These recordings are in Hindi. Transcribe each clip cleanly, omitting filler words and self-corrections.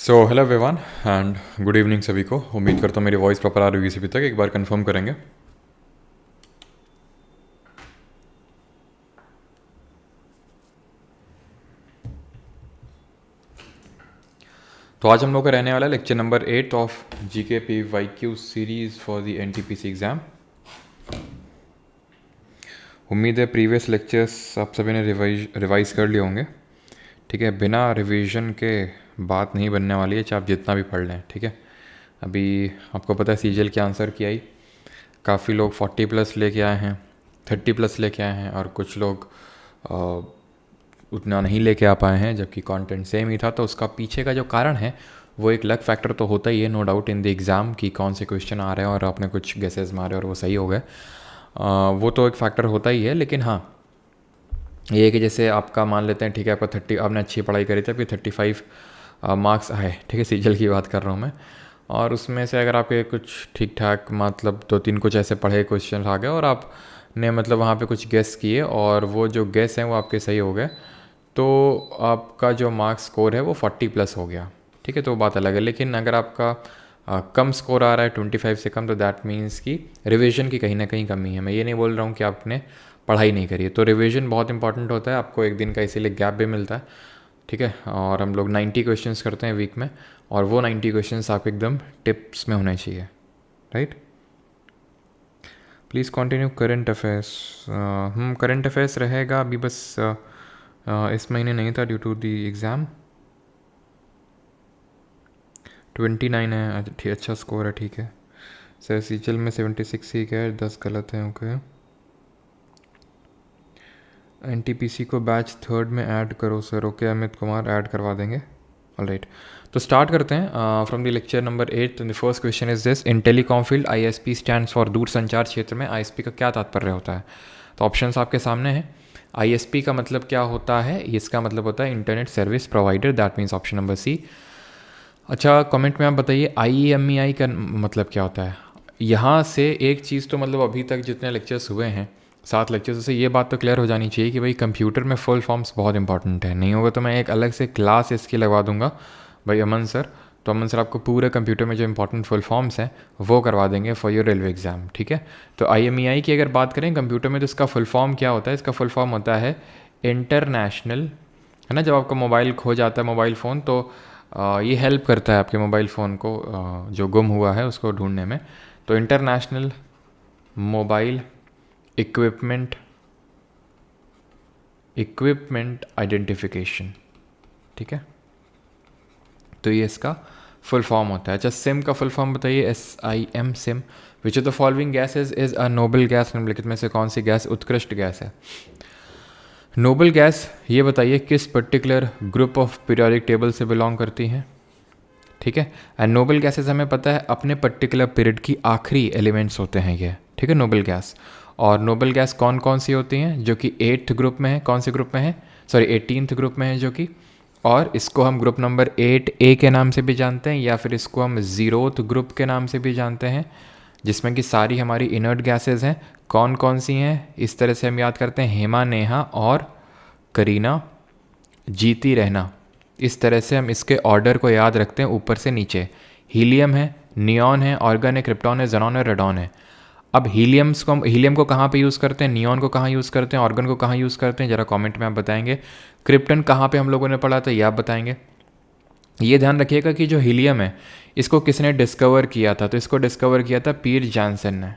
So hello everyone and good evening सभी को। उम्मीद करता हूँ मेरी वॉइस प्रॉपर आ रही होगी सभी तक। एक बार कंफर्म करेंगे। तो आज हम लोग का रहने वाला है lecture number 8 of GK P Y Q series for the NTPC exam. उम्मीद है प्रीवियस लेक्चर्स आप सभी ने रिवाइज कर लिए होंगे। ठीक है, बिना रिवीजन के बात नहीं बनने वाली है, चाहे आप जितना भी पढ़ लें। ठीक है, अभी आपको पता है सीजीएल के आंसर की आई, काफ़ी लोग 40 प्लस लेके आए हैं, 30 प्लस लेके आए हैं, और कुछ लोग उतना नहीं लेके आ पाए हैं जबकि कंटेंट सेम ही था। तो उसका पीछे का जो कारण है वो एक लक फैक्टर तो होता ही है, no doubt, in the exam कि कौन से क्वेश्चन आ रहे हैं और आपने कुछ गेसेस मारे और वो सही हो गए। वो तो एक फैक्टर होता ही है। लेकिन हाँ, ये है कि जैसे आपका मान लेते हैं, ठीक है, आपका 30, आपने अच्छी पढ़ाई करी थी, आपकी 35 मार्क्स आए, ठीक है, सीजीएल की बात कर रहा हूँ मैं, और उसमें से अगर आपके कुछ ठीक ठाक मतलब 2-3 कुछ ऐसे पढ़े क्वेश्चन आ गए और आपने मतलब वहाँ पे कुछ गेस किए और वो जो गेस हैं वो आपके सही हो गए, तो आपका जो मार्क्स स्कोर है वो 40 प्लस हो गया। ठीक है, तो बात अलग है। लेकिन अगर आपका कम स्कोर आ रहा है 25 से कम, तो दैट मीन्स कि रिवीजन की कहीं ना कहीं कमी है। मैं ये नहीं बोल रहा हूँ कि आपने पढ़ाई नहीं करी है। तो रिवीजन बहुत इंपॉर्टेंट होता है, आपको एक दिन का इसीलिए गैप भी मिलता है। ठीक है, और हम लोग 90 क्वेश्चंस करते हैं वीक में, और वो 90 क्वेश्चंस आपके एकदम टिप्स में होने चाहिए। Right, please continue current affairs. Current affairs रहेगा अभी, बस इस महीने नहीं था ड्यू टू दी एग्ज़ाम। 29 है, अच्छा स्कोर है। ठीक है सर, सीजल में 76 ही है, 10 गलत हैं। ओके, एनटीपीसी को बैच 3 में ऐड करो sir. Okay Amit Kumar, add करवा देंगे। ऑलराइट, तो स्टार्ट करते हैं from the lecture number 8। The first question is this: in telecom field ISP stands for दूर संचार क्षेत्र में आईएसपी का क्या तात्पर्य होता है? तो ऑप्शंस आपके सामने हैं। आईएसपी का मतलब क्या होता है? इसका मतलब होता है internet service provider, that means option number C. अच्छा, कमेंट में आप बताइए आईएमईआई का मतलब क्या होता है? यहाँ से एक चीज़ तो मतलब अभी तक जितने लेक्चर्स हुए हैं, 7 लेक्चर्स से, ये बात तो क्लियर हो जानी चाहिए कि भाई कंप्यूटर में फुल फॉर्म्स बहुत इंपॉर्टेंट है। नहीं होगा तो मैं एक अलग से क्लास इसकी लगवा दूंगा भाई अमन सर। तो अमन सर आपको पूरे कंप्यूटर में जो इंपॉर्टेंट फुल फॉर्म्स हैं वो करवा देंगे फॉर योर रेलवे एग्जाम। ठीक है, तो आईएमईआई की अगर बात करें कंप्यूटर में, तो इसका फुल फॉर्म क्या होता है? इसका फुल फॉर्म होता है इंटरनेशनल, है ना। जब आपका मोबाइल खो जाता है, मोबाइल फ़ोन, तो ये हेल्प करता है आपके मोबाइल फ़ोन को जो गुम हुआ है उसको ढूंढने में। तो इंटरनेशनल मोबाइल इक्विपमेंट आइडेंटिफिकेशन। ठीक है, तो ये इसका फुल फॉर्म होता है। अच्छा, सिम का फुल फॉर्म बताइए। SIM, SIM. Which of the following gases is a noble gas? निम्नलिखित में से कौन सी गैस उत्कृष्ट गैस है? नोबल गैस, ये बताइए किस particular group of periodic table से बिलोंग करती हैं? ठीक है, एंड नोबल गैसेस हमें पता है अपने पर्टिकुलर पीरियड की आखिरी एलिमेंट्स होते हैं ये। ठीक है, नोबल गैस। और नोबल गैस कौन कौन सी होती हैं? जो कि 8th ग्रुप में है। कौन से ग्रुप में है? सॉरी, 18th ग्रुप में है जो कि, और इसको हम ग्रुप नंबर 8A के नाम से भी जानते हैं, या फिर इसको हम 0th ग्रुप के नाम से भी जानते हैं, जिसमें कि सारी हमारी इनर्ट गैसेज हैं। कौन कौन सी हैं? इस तरह से हम याद करते हैं: हेमा, नेहा और करीना, जीती रहना। इस तरह से हम इसके ऑर्डर को याद रखते हैं ऊपर से नीचे। हीलियम है, नियॉन है, ऑर्गन है, क्रिप्टॉन है, जेनॉन है, रेडॉन है। अब हीलियम को कहाँ पे यूज़ करते हैं, नियॉन को कहाँ यूज़ करते हैं, ऑर्गन को कहाँ यूज़ करते हैं, ज़रा कमेंट में आप बताएंगे। क्रिप्टन कहाँ पे हम लोगों ने पढ़ा था, ये आप बताएंगे। ये ध्यान रखिएगा कि जो हीलियम है इसको किसने डिस्कवर किया था? तो इसको डिस्कवर किया था पीर जॉनसन ने।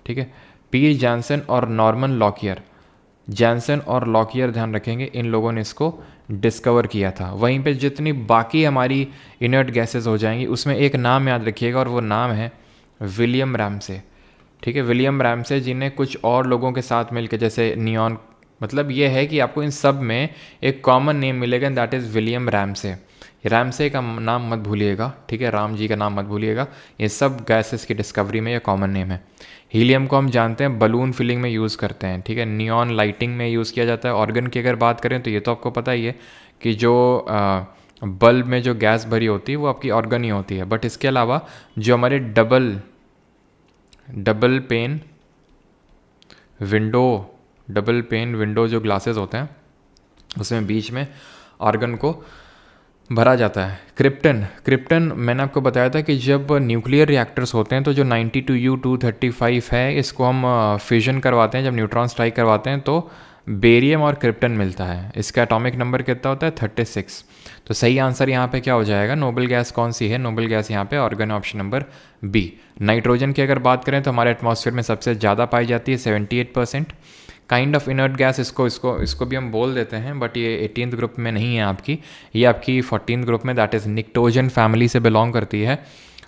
ठीक है, पीर जॉनसन और नॉर्मन लॉकियर। जॉनसन और लॉकियर, ध्यान रखेंगे, इन लोगों ने इसको डिस्कवर किया था। वहीं पे जितनी बाकी हमारी इनर्ट गैसेस हो जाएंगी उसमें एक नाम याद रखिएगा, और वो नाम है विलियम रैमसे। ठीक है, विलियम रैमसे, जिन्हें कुछ और लोगों के साथ मिलकर, जैसे नियॉन, मतलब ये है कि आपको इन सब में एक कॉमन नेम मिलेगा, that is William Ramsay. Ramsay का नाम मत भूलिएगा, ठीक है, राम जी का नाम मत भूलिएगा। ये सब गैसेस की डिस्कवरी में ये कॉमन नेम है। हीलियम को हम जानते हैं बलून फिलिंग में यूज़ करते हैं। ठीक है, नियॉन लाइटिंग में यूज़ किया जाता है। ऑर्गन की अगर बात करें तो ये तो आपको पता ही है कि जो बल्ब में जो गैस भरी होती है वो आपकी ऑर्गन ही होती है। बट इसके अलावा जो हमारे डबल पेन विंडो जो ग्लासेस होते हैं उसमें बीच में ऑर्गन को भरा जाता है। क्रिप्टन, क्रिप्टन मैंने आपको बताया था कि जब न्यूक्लियर रिएक्टर्स होते हैं तो जो 92U235 है इसको हम फ्यूजन करवाते हैं, जब न्यूट्रॉन स्ट्राइक करवाते हैं तो बेरियम और क्रिप्टन मिलता है। इसका एटॉमिक नंबर कितना होता है 36। तो सही आंसर यहाँ पे क्या हो जाएगा, नोबल गैस कौन सी है, नोबल गैस यहाँ पे argon option number B. Nitrogen की अगर बात करें तो हमारे एटमॉस्फेयर में सबसे ज़्यादा पाई जाती है 78%। काइंड ऑफ इनर्ट गैस इसको इसको इसको भी हम बोल देते हैं, बट ये 18th ग्रुप में नहीं है आपकी, ये आपकी 14th ग्रुप में, दैट इज़ निक्टोजन फैमिली से बिलोंग करती है।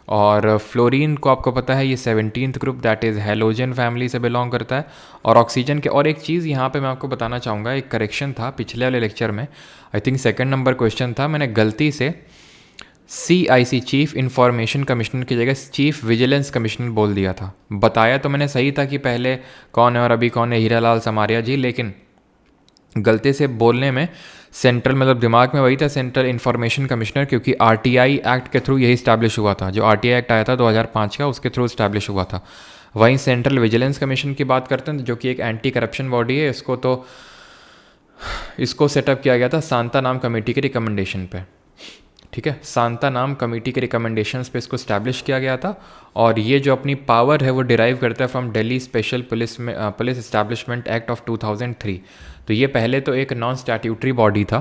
और फ्लोरीन को आपको पता है ये 17th group, that is halogen family से बिलोंग करता है। और ऑक्सीजन के, और एक चीज़ यहाँ पे मैं आपको बताना चाहूँगा, एक करेक्शन था पिछले वाले लेक्चर में, I think second number question था, मैंने गलती से CIC चीफ इंफॉर्मेशन कमिश्नर की जगह चीफ विजिलेंस कमिश्नर बोल दिया था। बताया तो मैंने सही था कि पहले कौन है और अभी कौन है, हीरालाल समारिया जी, लेकिन गलती से बोलने में सेंट्रल, मतलब दिमाग में वही था सेंट्रल इंफॉर्मेशन कमिश्नर, क्योंकि RTI एक्ट के थ्रू यही इस्टेब्लिश हुआ था, जो RTI एक्ट आया था 2005 का, उसके थ्रू इस्टेब्लिश हुआ था। वहीं सेंट्रल विजिलेंस कमीशन की बात करते हैं जो कि एक एंटी करप्शन बॉडी है, इसको सेटअप किया गया था सांता नाम कमेटी के रिकमेंडेशन पे। ठीक है, सांता नाम कमेटी के रिकमेंडेशंस पे इसको स्टैब्लिश किया गया था। और ये जो अपनी पावर है वो डिराइव करता है from Delhi special police establishment act of 2003। तो ये पहले तो एक नॉन स्टैट्यूटरी बॉडी था,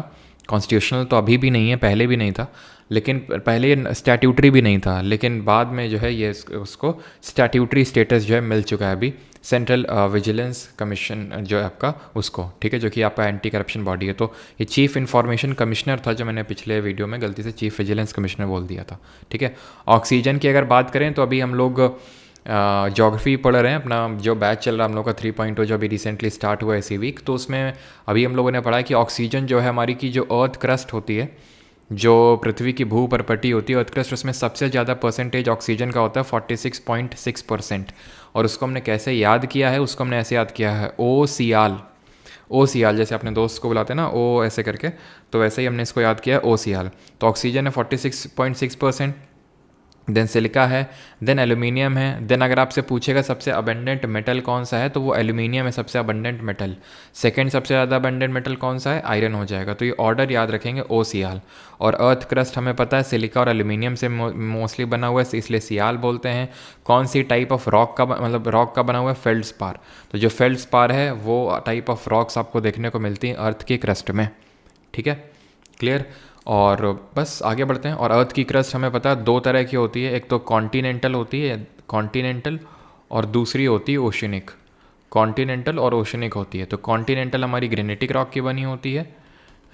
कॉन्स्टिट्यूशनल तो अभी भी नहीं है, पहले भी नहीं था, लेकिन पहले ये स्टैट्यूटरी भी नहीं था, लेकिन बाद में जो है ये उसको स्टैट्यूटरी स्टेटस जो है मिल चुका है अभी, सेंट्रल विजिलेंस कमीशन जो है आपका उसको, ठीक है, जो कि आपका एंटी करप्शन बॉडी है। तो ये चीफ इंफॉर्मेशन कमिश्नर था, जो मैंने पिछले वीडियो में गलती से चीफ विजिलेंस कमिश्नर बोल दिया था। ठीक है, ऑक्सीजन की अगर बात करें तो अभी हम लोग जोग्राफी पढ़ रहे हैं, अपना जो बैच चल रहा है हम लोग का 3.0 जो अभी रिसेंटली स्टार्ट हुआ है इसी वीक, तो उसमें अभी हम लोगों ने पढ़ा है कि ऑक्सीजन जो है हमारी की जो अर्थ क्रस्ट होती है, जो पृथ्वी की भू परपटी होती है अर्थ क्रस्ट, उसमें सबसे ज़्यादा परसेंटेज ऑक्सीजन का होता है 46.6%। और उसको हमने कैसे याद किया है, उसको हमने ऐसे याद किया है ओ सियाल, जैसे अपने दोस्त को बुलाते हैं ना ओ ऐसे करके, तो वैसे ही हमने इसको याद किया है ओ सियाल। तो ऑक्सीजन है 46.6%, देन सिलिका है, देन एल्यूमिनियम है, देन अगर आपसे पूछेगा सबसे अबेंडेंट मेटल कौन सा है तो वो एल्यूमिनियम है सबसे अबेंडेंट मेटल। सेकंड सबसे ज़्यादा अबेंडेंट मेटल कौन सा है, आयरन हो जाएगा। तो ये ऑर्डर याद रखेंगे ओ सियाल। और अर्थ क्रस्ट हमें पता है सिलिका और एल्यूमिनियम से मोस्टली बना हुआ है, इसलिए सियाल बोलते हैं। कौन सी टाइप ऑफ रॉक का, मतलब रॉक का बना हुआ है, फेल्ड्स्पार। तो जो फेल्ड्स्पार है वो टाइप ऑफ रॉक्स आपको देखने को मिलती हैं अर्थ की क्रस्ट में। ठीक है, क्लियर। और बस आगे बढ़ते हैं। और अर्थ की क्रस्ट हमें पता है दो तरह की होती है, एक तो कॉन्टिनेंटल होती है, कॉन्टिनेंटल, और दूसरी होती है ओशनिक। कॉन्टिनेंटल और ओशनिक होती है। तो कॉन्टिनेंटल हमारी ग्रेनाइटिक रॉक की बनी होती है,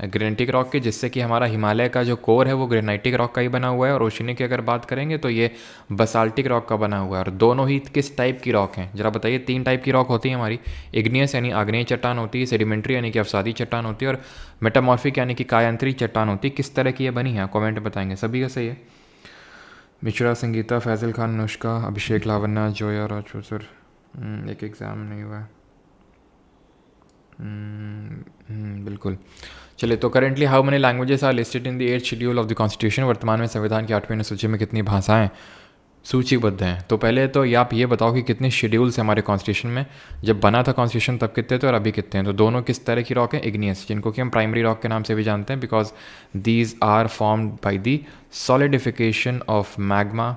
ग्रेनाइटिक रॉक के, जिससे कि हमारा हिमालय का जो कोर है वो ग्रेनाइटिक रॉक का ही बना हुआ है। और ओशनिक की अगर बात करेंगे तो ये बसाल्टिक रॉक का बना हुआ है। और दोनों ही किस टाइप की रॉक हैं जरा बताइए। 3 टाइप की रॉक होती है हमारी, इग्नियस यानी आग्नेय चट्टान होती है, सेडिमेंट्री यानी कि अवसादी चट्टान होती है, और मेटामॉर्फिक यानी कि कायांतरी चट्टान होती है। किस तरह की ये बनी है कॉमेंट बताएंगे, सभी का सही है। मिश्रा, संगीता, फैजल खान, अनुष्का, अभिषेक, लावण्या, जोया, राजपूसर। एक एग्ज़ाम नहीं हुआ है। बिल्कुल। चलिए, तो currently how many languages are listed in the 8th schedule of the constitution. वर्तमान में संविधान की 8वीं अनुसूची में कितनी भाषाएं सूचीबद्ध हैं। तो पहले तो आप ये बताओ कि कितने शेड्यूल्स हैं हमारे कॉन्स्टिट्यूशन में। जब बना था कॉन्स्टिट्यूशन तब कितने थे और अभी कितने हैं। तो दोनों किस तरह की रॉक हैं, इग्नियस, जिनको कि हम प्राइमरी रॉक के नाम से भी जानते हैं, because these are formed by the solidification of magma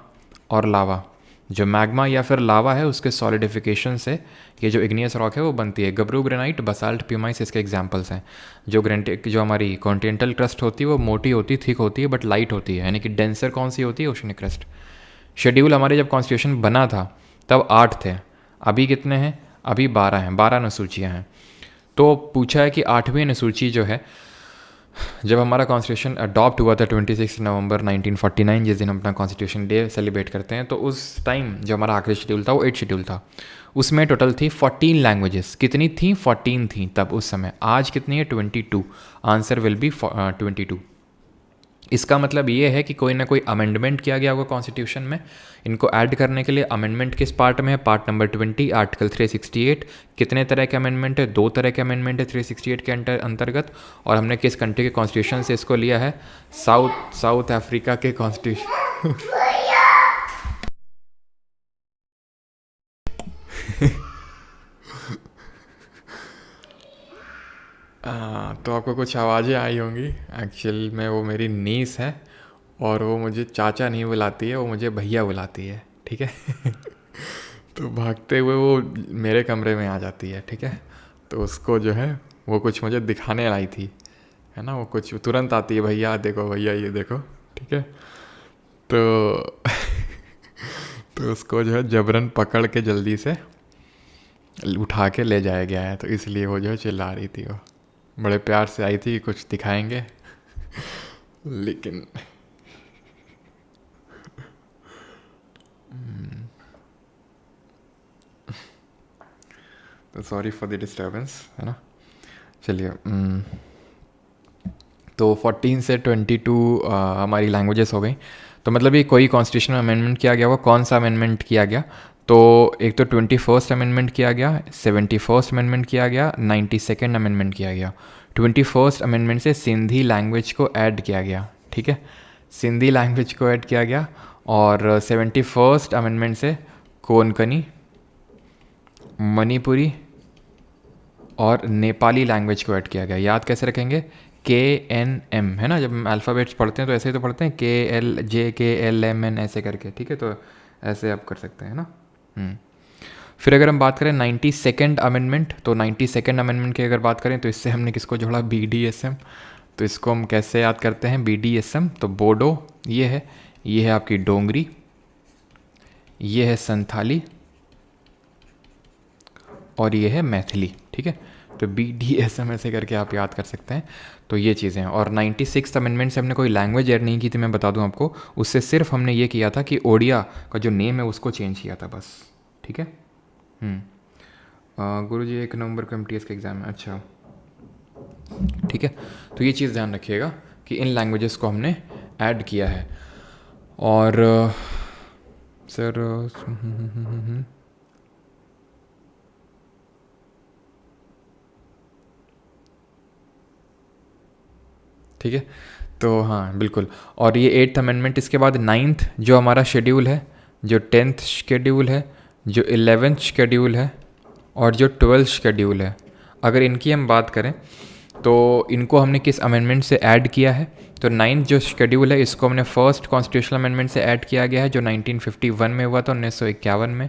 और लावा। जो मैग्मा या फिर लावा है उसके सॉलिडिफिकेशन से ये जो इग्नियस रॉक है वो बनती है। गबरू ग्रेनाइट, बसाल्ट, प्यूमाइस इसके एग्जांपल्स हैं। जो हमारी कॉन्टिनेंटल क्रस्ट होती है वो मोटी होती है, थिक होती है, बट लाइट होती है, यानी कि डेंसर कौन सी होती है, ओशनिक क्रस्ट। शेड्यूल हमारे जब कॉन्स्टिट्यूशन बना था तब 8 थे, अभी कितने हैं, अभी 12 हैं, 12 अनुसूचियाँ हैं। तो पूछा है कि 8वीं अनुसूची जो है, जब हमारा कॉन्स्टिट्यूशन अडॉप्ट हुआ था 26 नवंबर 1949, जिस दिन हम अपना कॉन्स्टिट्यूशन डे सेलिब्रेट करते हैं, तो उस टाइम जो हमारा आखिरी शेड्यूल था वो 8 शेड्यूल था। उसमें टोटल थी 14 लैंग्वेजेस। कितनी थी, 14 थी तब उस समय। आज कितनी है, 22। Answer will be 22। इसका मतलब ये है कि कोई ना कोई अमेंडमेंट किया गया होगा कॉन्स्टिट्यूशन में। इनको ऐड करने के लिए अमेंडमेंट किस पार्ट में है, पार्ट नंबर 20, आर्टिकल 368। कितने तरह के अमेंडमेंट है, 2 तरह के अमेंडमेंट है 368 के अंतर्गत। और हमने किस कंट्री के कॉन्स्टिट्यूशन से इसको लिया है, साउथ अफ्रीका के कॉन्स्टिट्यूशन। तो आपको कुछ आवाज़ें आई होंगी, एक्चुअल में वो मेरी नीस है और वो मुझे चाचा नहीं बुलाती है, वो मुझे भैया बुलाती है, ठीक है। तो भागते हुए वो मेरे कमरे में आ जाती है, ठीक है। तो उसको जो है वो कुछ मुझे दिखाने आई थी, है ना, वो कुछ तुरंत आती है, भैया देखो, भैया ये देखो, ठीक है। तो तो उसको जो है जबरन पकड़ के जल्दी से उठा के ले जाया गया है, तो इसलिए वो जो है चिल्ला रही थी। वो बड़े प्यार से आई थी, कुछ दिखाएंगे, लेकिन तो सॉरी फॉर द डिस्टर्बेंस, है ना। चलिए, तो 14 से 22 हमारी लैंग्वेजेस हो गई। तो मतलब ये कोई कॉन्स्टिट्यूशनल अमेंडमेंट किया गया, वो कौन सा अमेंडमेंट किया गया? तो एक तो 21st अमेंडमेंट किया गया, 71st अमेंडमेंट किया गया, 92nd अमेंडमेंट किया गया। 21st अमेंडमेंट से सिंधी लैंग्वेज को ऐड किया गया, ठीक है, सिंधी लैंग्वेज को ऐड किया गया। और 71st अमेंडमेंट से कोंकणी, मणिपुरी और नेपाली लैंग्वेज को ऐड किया गया। याद कैसे रखेंगे? KNM, है ना, जब हम अल्फ़ाबेट्स पढ़ते हैं तो ऐसे ही तो पढ़ते हैं, KLJKLMN ऐसे करके, ठीक है। तो ऐसे आप कर सकते हैं ना। फिर अगर हम बात करें 92nd अमेंडमेंट, तो 92nd अमेंडमेंट की अगर बात करें तो इससे हमने किसको जोड़ा? BDSM। तो इसको हम कैसे याद करते हैं? BDSM, तो बोडो ये है आपकी डोंगरी, ये है संथाली और ये है मैथिली, ठीक है। तो BDSM ऐसे करके आप याद कर सकते हैं। तो ये चीज़ें हैं। और 96th अमेंडमेंट से हमने कोई लैंग्वेज ऐड नहीं की थी, मैं बता दूं आपको। उससे सिर्फ हमने ये किया था कि ओडिया का जो नेम है उसको चेंज किया था बस, ठीक है। गुरुजी 1 नवंबर को MTS का एग्ज़ाम है, अच्छा, ठीक है। तो ये चीज़ ध्यान रखिएगा कि इन लैंग्वेजेस को हमने ऐड किया है। और सर ठीक है, तो हाँ बिल्कुल। और ये 8th अमेंडमेंट, इसके बाद 9th जो हमारा शेड्यूल है, जो 10th शेड्यूल है, जो 11th शेड्यूल है और जो 12th शेड्यूल है, अगर इनकी हम बात करें तो इनको हमने किस अमेंडमेंट से ऐड किया है? तो 9th जो शेड्यूल है इसको हमने फर्स्ट कॉन्स्टिट्यूशनल अमेंडमेंट से ऐड किया गया है, जो 1951 में हुआ था, 1951 में।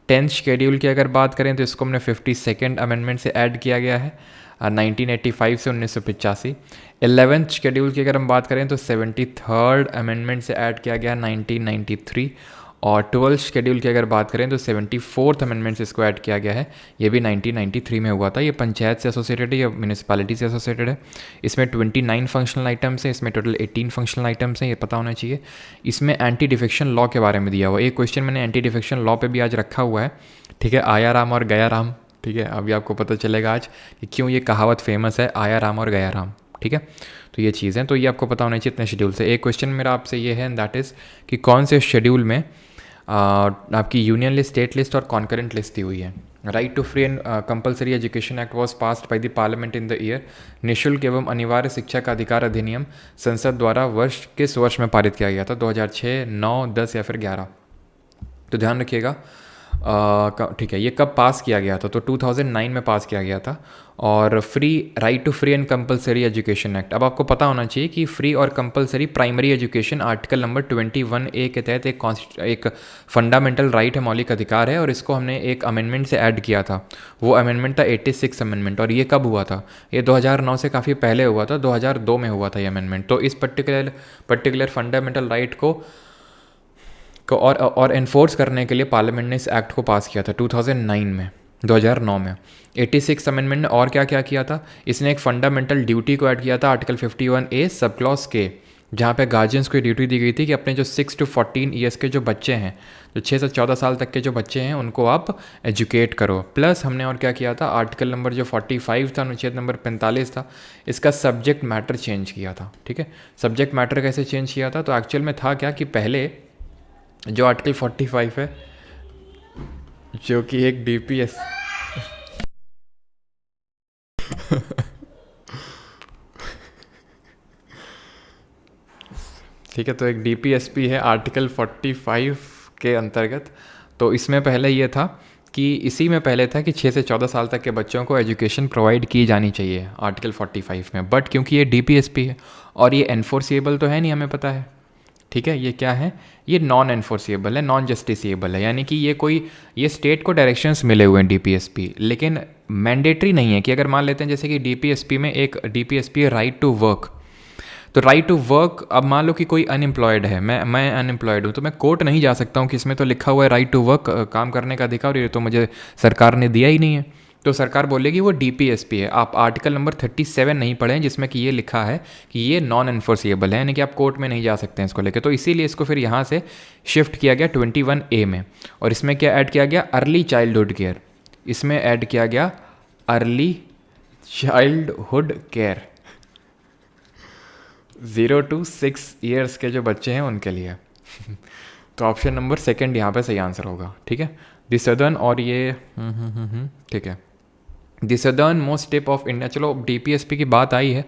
10th शेड्यूल की अगर बात करें तो इसको हमने 52nd अमेंडमेंट से ऐड किया गया है, 1985 से 1985। 11th शेड्यूल की अगर हम बात करें तो 73rd अमेंडमेंट से ऐड किया गया 1993। और 12th शेड्यूल की अगर बात करें तो 74th अमेंडमेंट से इसको ऐड किया गया है, ये भी 1993 में हुआ था। ये पंचायत से एसोसिएटेड है या म्यूनिसिपैलिटी से एसोसिएटेड है। इसमें 29 फंक्शनल आइटम्स हैं, इसमें टोटल 18 फंक्शनल आइटम्स हैं, ये पता होना चाहिए। इसमें एंटी डिफेक्शन लॉ के बारे में दिया हुआ, एक क्वेश्चन मैंने एंटी डिफेक्शन लॉ पे भी आज रखा हुआ है, ठीक है, आया राम और गया राम, ठीक है। अभी आपको पता चलेगा आज कि क्यों ये कहावत फेमस है, आया राम और गया राम, ठीक है। तो ये चीज़ें, तो ये आपको पता होना चाहिए इतने शेड्यूल से। एक क्वेश्चन मेरा आपसे ये है, दैट इज़ कि कौन से शेड्यूल में आपकी यूनियन लिस्ट, स्टेट लिस्ट और कॉन्करेंट लिस्ट दी हुई है। Right to free and compulsory education act was passed by the parliament in the year. निःशुल्क एवं अनिवार्य शिक्षा का अधिकार अधिनियम संसद द्वारा किस वर्ष में पारित किया गया था? 2006, 9, 10 या फिर 11? तो ध्यान रखिएगा, ठीक है, ये कब पास किया गया था? तो 2009 में पास किया गया था। और right to free and compulsory education act, अब आपको पता होना चाहिए कि फ्री और compulsory primary education article number 21A के तहत एक फंडामेंटल राइट है, मौलिक अधिकार है, और इसको हमने एक अमेंडमेंट से ऐड किया था। वो अमेंडमेंट था 86 अमेंडमेंट। और ये कब हुआ था? ये 2009 से काफ़ी पहले हुआ था, 2002 में हुआ था ये अमेंडमेंट। तो इस पर्टिकुलर फंडामेंटल राइट को और एनफोर्स करने के लिए पार्लियामेंट ने इस एक्ट को पास किया था 2009 में। 86 अमेंडमेंट ने और क्या क्या किया था? इसने एक फंडामेंटल ड्यूटी को ऐड किया था, आर्टिकल 51A सब क्लॉज के, जहाँ पे गार्जियंस को ड्यूटी दी गई थी कि अपने जो 6 to 14 ईयर्स के जो बच्चे हैं, जो 6 से 14 साल तक के जो बच्चे हैं, उनको आप एजुकेट करो। प्लस हमने और क्या किया था? आर्टिकल नंबर जो 45 था, अनुच्छेद नंबर 45 था, इसका सब्जेक्ट मैटर चेंज किया था, ठीक है। सब्जेक्ट मैटर कैसे चेंज किया था? तो एक्चुअल में था क्या कि पहले जो आर्टिकल 45 है, जो कि एक DPS ठीक है, तो एक DPSP है आर्टिकल 45 के अंतर्गत। तो इसमें पहले ये था कि इसी में पहले था कि 6 से 14 साल तक के बच्चों को एजुकेशन प्रोवाइड की जानी चाहिए आर्टिकल 45 में, बट क्योंकि ये डीपीएसपी है और ये एनफोर्सिएबल तो है नहीं, हमें पता है, ठीक है, ये क्या है, ये नॉन एनफोर्सिएबल है, नॉन जस्टिसिएबल है, यानी कि ये स्टेट को डायरेक्शंस मिले हुए हैं डीपीएसपी, लेकिन मैंडेटरी नहीं है। कि अगर मान लेते हैं जैसे कि डीपीएसपी में एक डीपीएसपी है राइट टू वर्क, तो राइट टू वर्क, अब मान लो कि कोई अनएम्प्लॉयड है, मैं अनएम्प्लॉयड हूँ, तो मैं कोर्ट नहीं जा सकता हूँ कि इसमें तो लिखा हुआ है राइट टू वर्क, काम करने का अधिकार, ये तो मुझे सरकार ने दिया ही नहीं है, तो सरकार बोलेगी वो डीपीएसपी है। आप आर्टिकल नंबर 37 नहीं पढ़ें जिसमें कि ये लिखा है कि ये नॉन एनफोर्सिएबल है, यानी कि आप कोर्ट में नहीं जा सकते हैं इसको लेकर, तो इसीलिए इसको फिर यहाँ से शिफ्ट किया गया 21A में। और इसमें क्या ऐड किया गया, अर्ली चाइल्डहुड केयर, इसमें ऐड किया गया early childhood care 0 to 6 years के जो बच्चे हैं उनके लिए। तो ऑप्शन नंबर 2 यहाँ पे सही आंसर होगा, ठीक है। द सदर्न, और ये ठीक है, the southern most tip of India. चलो डीपीएसपी की बात आई है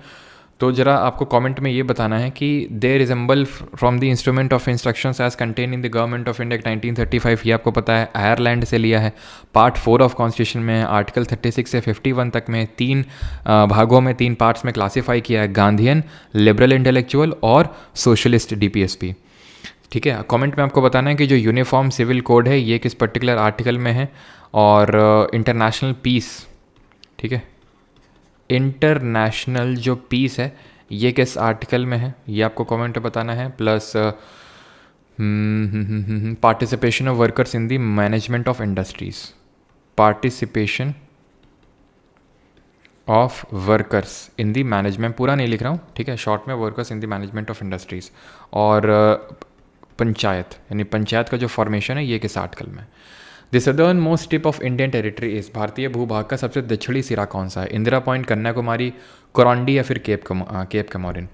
तो ज़रा आपको कमेंट में ये बताना है कि they resemble from the instrument of instructions as contain in the government of India 1935, ये आपको पता है आयरलैंड से लिया है, पार्ट 4 ऑफ कॉन्स्टिट्यूशन में है, आर्टिकल 36 से 51 तक में 3 भागों में 3 पार्ट्स में क्लासीफाई किया है, गांधीयन, लिबरल इंटेलेक्चुअल और सोशलिस्ट डीपीएसपी, ठीक है। कमेंट में आपको बताना है कि जो यूनिफॉर्म सिविल कोड है ये किस पर्टिकुलर आर्टिकल में है, और इंटरनेशनल पीस, ठीक है, इंटरनेशनल जो पीस है ये किस आर्टिकल में है, ये आपको कमेंट में बताना है। Plus participation of workers in the management of industries, participation of workers in the management, पूरा नहीं लिख रहा हूँ, ठीक है, शॉर्ट में workers in the management of industries, और पंचायत, यानी पंचायत का जो फॉर्मेशन है ये किस आर्टिकल में। The southern most tip of Indian territory इस, भारतीय भूभाग का सबसे दक्षिणी सिरा कौन सा है, इंदिरा पॉइंट, कन्याकुमारी, कोरांडी या फिर केप कमोरिन।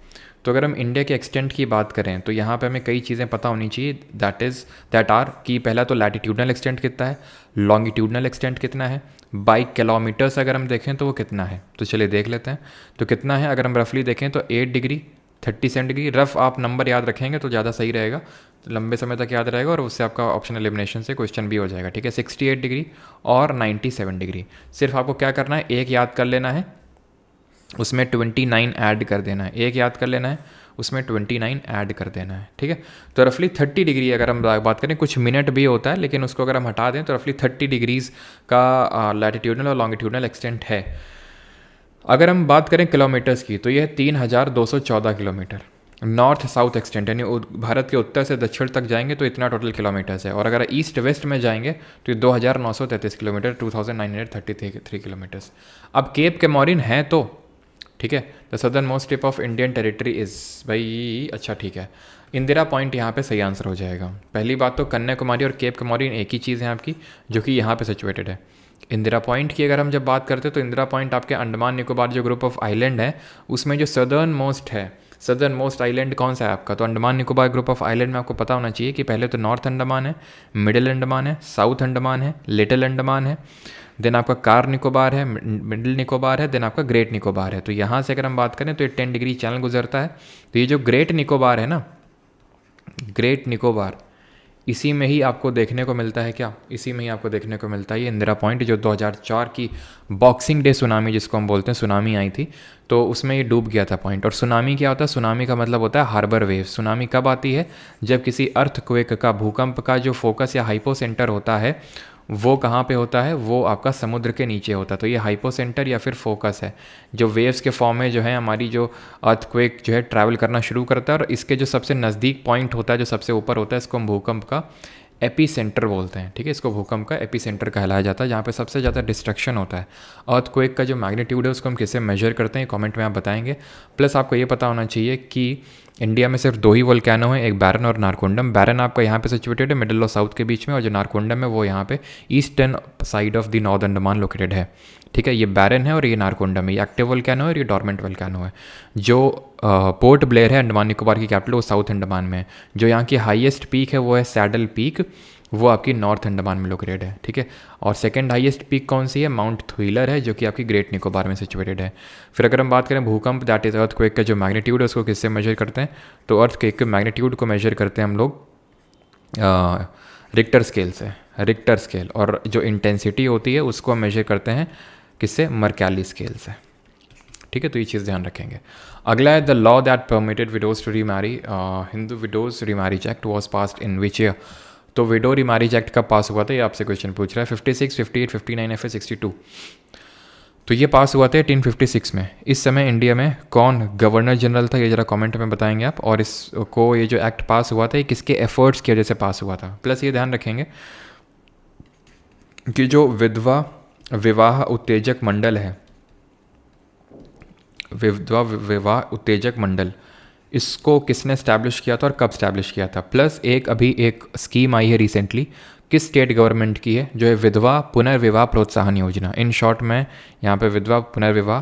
तो अगर हम इंडिया के एक्सटेंट की बात करें तो यहाँ पे हमें कई चीज़ें पता होनी चाहिए, दैट आर कि पहला तो लैटिट्यूडनल एक्सटेंट कितना है, लॉन्गिट्यूडनल एक्सटेंट कितना है, बाई किलोमीटर्स अगर हम देखें तो वो कितना है, तो चलिए देख लेते हैं। तो कितना है, अगर हम रफली देखें तो 8 डिग्री 37 डिग्री, रफ आप नंबर याद रखेंगे तो ज़्यादा सही रहेगा, तो लंबे समय तक याद रहेगा, और उससे आपका ऑप्शन एलिमिनेशन से क्वेश्चन भी हो जाएगा, ठीक है। 68 डिग्री और 97 डिग्री, सिर्फ आपको क्या करना है, एक याद कर लेना है, उसमें 29 ऐड कर देना है, एक याद कर लेना है, उसमें 29 ऐड कर देना है, ठीक है। तो रफली 30 डिग्री अगर हम बात करें, कुछ मिनट भी होता है लेकिन उसको अगर हम हटा दें तो रफली 30 डिग्रीज़ का लैटिट्यूडनल और लॉन्गिट्यूडनल एक्सटेंट है। अगर हम बात करें किलोमीटर्स की तो यह 3214 किलोमीटर नॉर्थ साउथ एक्सटेंट, यानी भारत के उत्तर से दक्षिण तक जाएंगे तो इतना टोटल किलोमीटर्स है, और अगर ईस्ट वेस्ट में जाएंगे तो ये 2933 किलोमीटर, 2933 किलोमीटर्स। अब केप कमोरिन है तो ठीक है, the southern most tip of Indian territory is, भाई अच्छा ठीक है, इंदिरा पॉइंट यहाँ पे सही आंसर हो जाएगा। पहली बात तो कन्याकुमारी और केप कमोरिन एक ही चीज़ है आपकी, जो कि यहाँ पे सिचुएटेड है। इंदिरा पॉइंट की अगर हम जब बात करते हैं तो इंदिरा पॉइंट आपके अंडमान निकोबार जो ग्रुप ऑफ आइलैंड है उसमें जो सदर्न मोस्ट है, सदर्न मोस्ट आइलैंड कौन सा है आपका, तो Andaman Nicobar group of island में आपको पता होना चाहिए कि पहले तो नॉर्थ अंडमान है, मिडिल अंडमान है, साउथ अंडमान है, लिटिल अंडमान है, देन आपका कार निकोबार है, मिडिल निकोबार है, देन आपका ग्रेट निकोबार है। तो यहाँ से अगर हम बात करें तो ये 10 डिग्री चैनल गुजरता है, तो ये जो ग्रेट निकोबार है ना, ग्रेट निकोबार, इसी में ही आपको देखने को मिलता है, क्या इसी में ही आपको देखने को मिलता है ये इंदिरा पॉइंट, जो 2004 की बॉक्सिंग डे सुनामी जिसको हम बोलते हैं, सुनामी आई थी तो उसमें ये डूब गया था पॉइंट। और सुनामी क्या होता है, सुनामी का मतलब होता है हार्बर वेव। सुनामी कब आती है, जब किसी अर्थक्वेक का, भूकंप का जो फोकस या हाइपो सेंटर होता है वो कहाँ पे होता है, वो आपका समुद्र के नीचे होता है। तो ये हाइपो सेंटर या फिर फोकस है, जो वेव्स के फॉर्म में जो है हमारी जो अर्थक्वेक जो है ट्रैवल करना शुरू करता है, और इसके जो सबसे नज़दीक पॉइंट होता है, जो सबसे ऊपर होता है, इसको हम भूकंप का एपी सेंटर बोलते हैं, ठीक है। इसको भूकंप का एपी सेंटर कहलाया जाता है, जहाँ पे सबसे ज़्यादा डिस्ट्रक्शन होता है। अर्थक्वेक का जो मैग्नीट्यूड है उसको हम किससे मेजर करते हैं, कमेंट में आप बताएंगे। प्लस आपको ये पता होना चाहिए कि इंडिया में सिर्फ 2 ही वोल्केनो हैं, एक बैरन और नारकोंडम। बैरन आपका यहाँ पे सिचुएटेड है मिडिल और साउथ के बीच में, और जो नारकोंडम है वो यहाँ पे eastern side of the north Andaman located है, ठीक है। ये बैरन है और ये नारकोंडम है, ये एक्टिव वोल्केनो है और ये डॉर्मेंट वोल्केनो है। जो पोर्ट ब्लेयर है अंडमान निकोबार की कैपिटल, वो साउथ अंडमान में है। जो यहाँ की हाईएस्ट पीक है वो है सैडल पीक, वो आपकी नॉर्थ अंडमान में लोकेटेड है, ठीक है। और सेकंड हाईएस्ट पीक कौन सी है, माउंट थ्विलर है, जो कि आपकी ग्रेट निकोबार में सिचुएटेड है। फिर अगर हम बात करें भूकंप, दैट इज अर्थक्वेक का जो मैग्नीट्यूड है उसको किससे मेजर करते हैं, तो अर्थक्वेक के मैग्नीट्यूड को मेजर करते हैं हम लोग रिक्टर स्केल से, रिक्टर स्केल, और जो इंटेंसिटी होती है उसको हम मेजर करते हैं किससे, मर्कैली स्केल से। ठीक है, तो ये चीज़ ध्यान रखेंगे। अगला है the law that permitted widows to remarry, Hindu widows remarriage act was passed in which year. तो विडो रीमैरिज एक्ट कब पास हुआ था, ये आपसे क्वेश्चन पूछ रहा है। 56, 58, 59 FA 62। तो ये पास हुआ था 1856 में। इस समय इंडिया में कौन गवर्नर जनरल था, ये जरा कमेंट में बताएंगे आप। और इसको, ये जो एक्ट पास हुआ था, ये किसके एफर्ट्स की वजह से पास हुआ था। प्लस ये ध्यान रखेंगे कि जो विधवा विवाह उत्तेजक मंडल है, विधवा विवाह उत्तेजक मंडल, इसको किसने स्टैब्लिश किया था और कब स्टैब्लिश किया था। प्लस अभी एक स्कीम आई है रिसेंटली, किस स्टेट गवर्नमेंट की है, जो है विधवा पुनर्विवाह प्रोत्साहन योजना। इन शॉर्ट में यहाँ पे विधवा पुनर्विवाह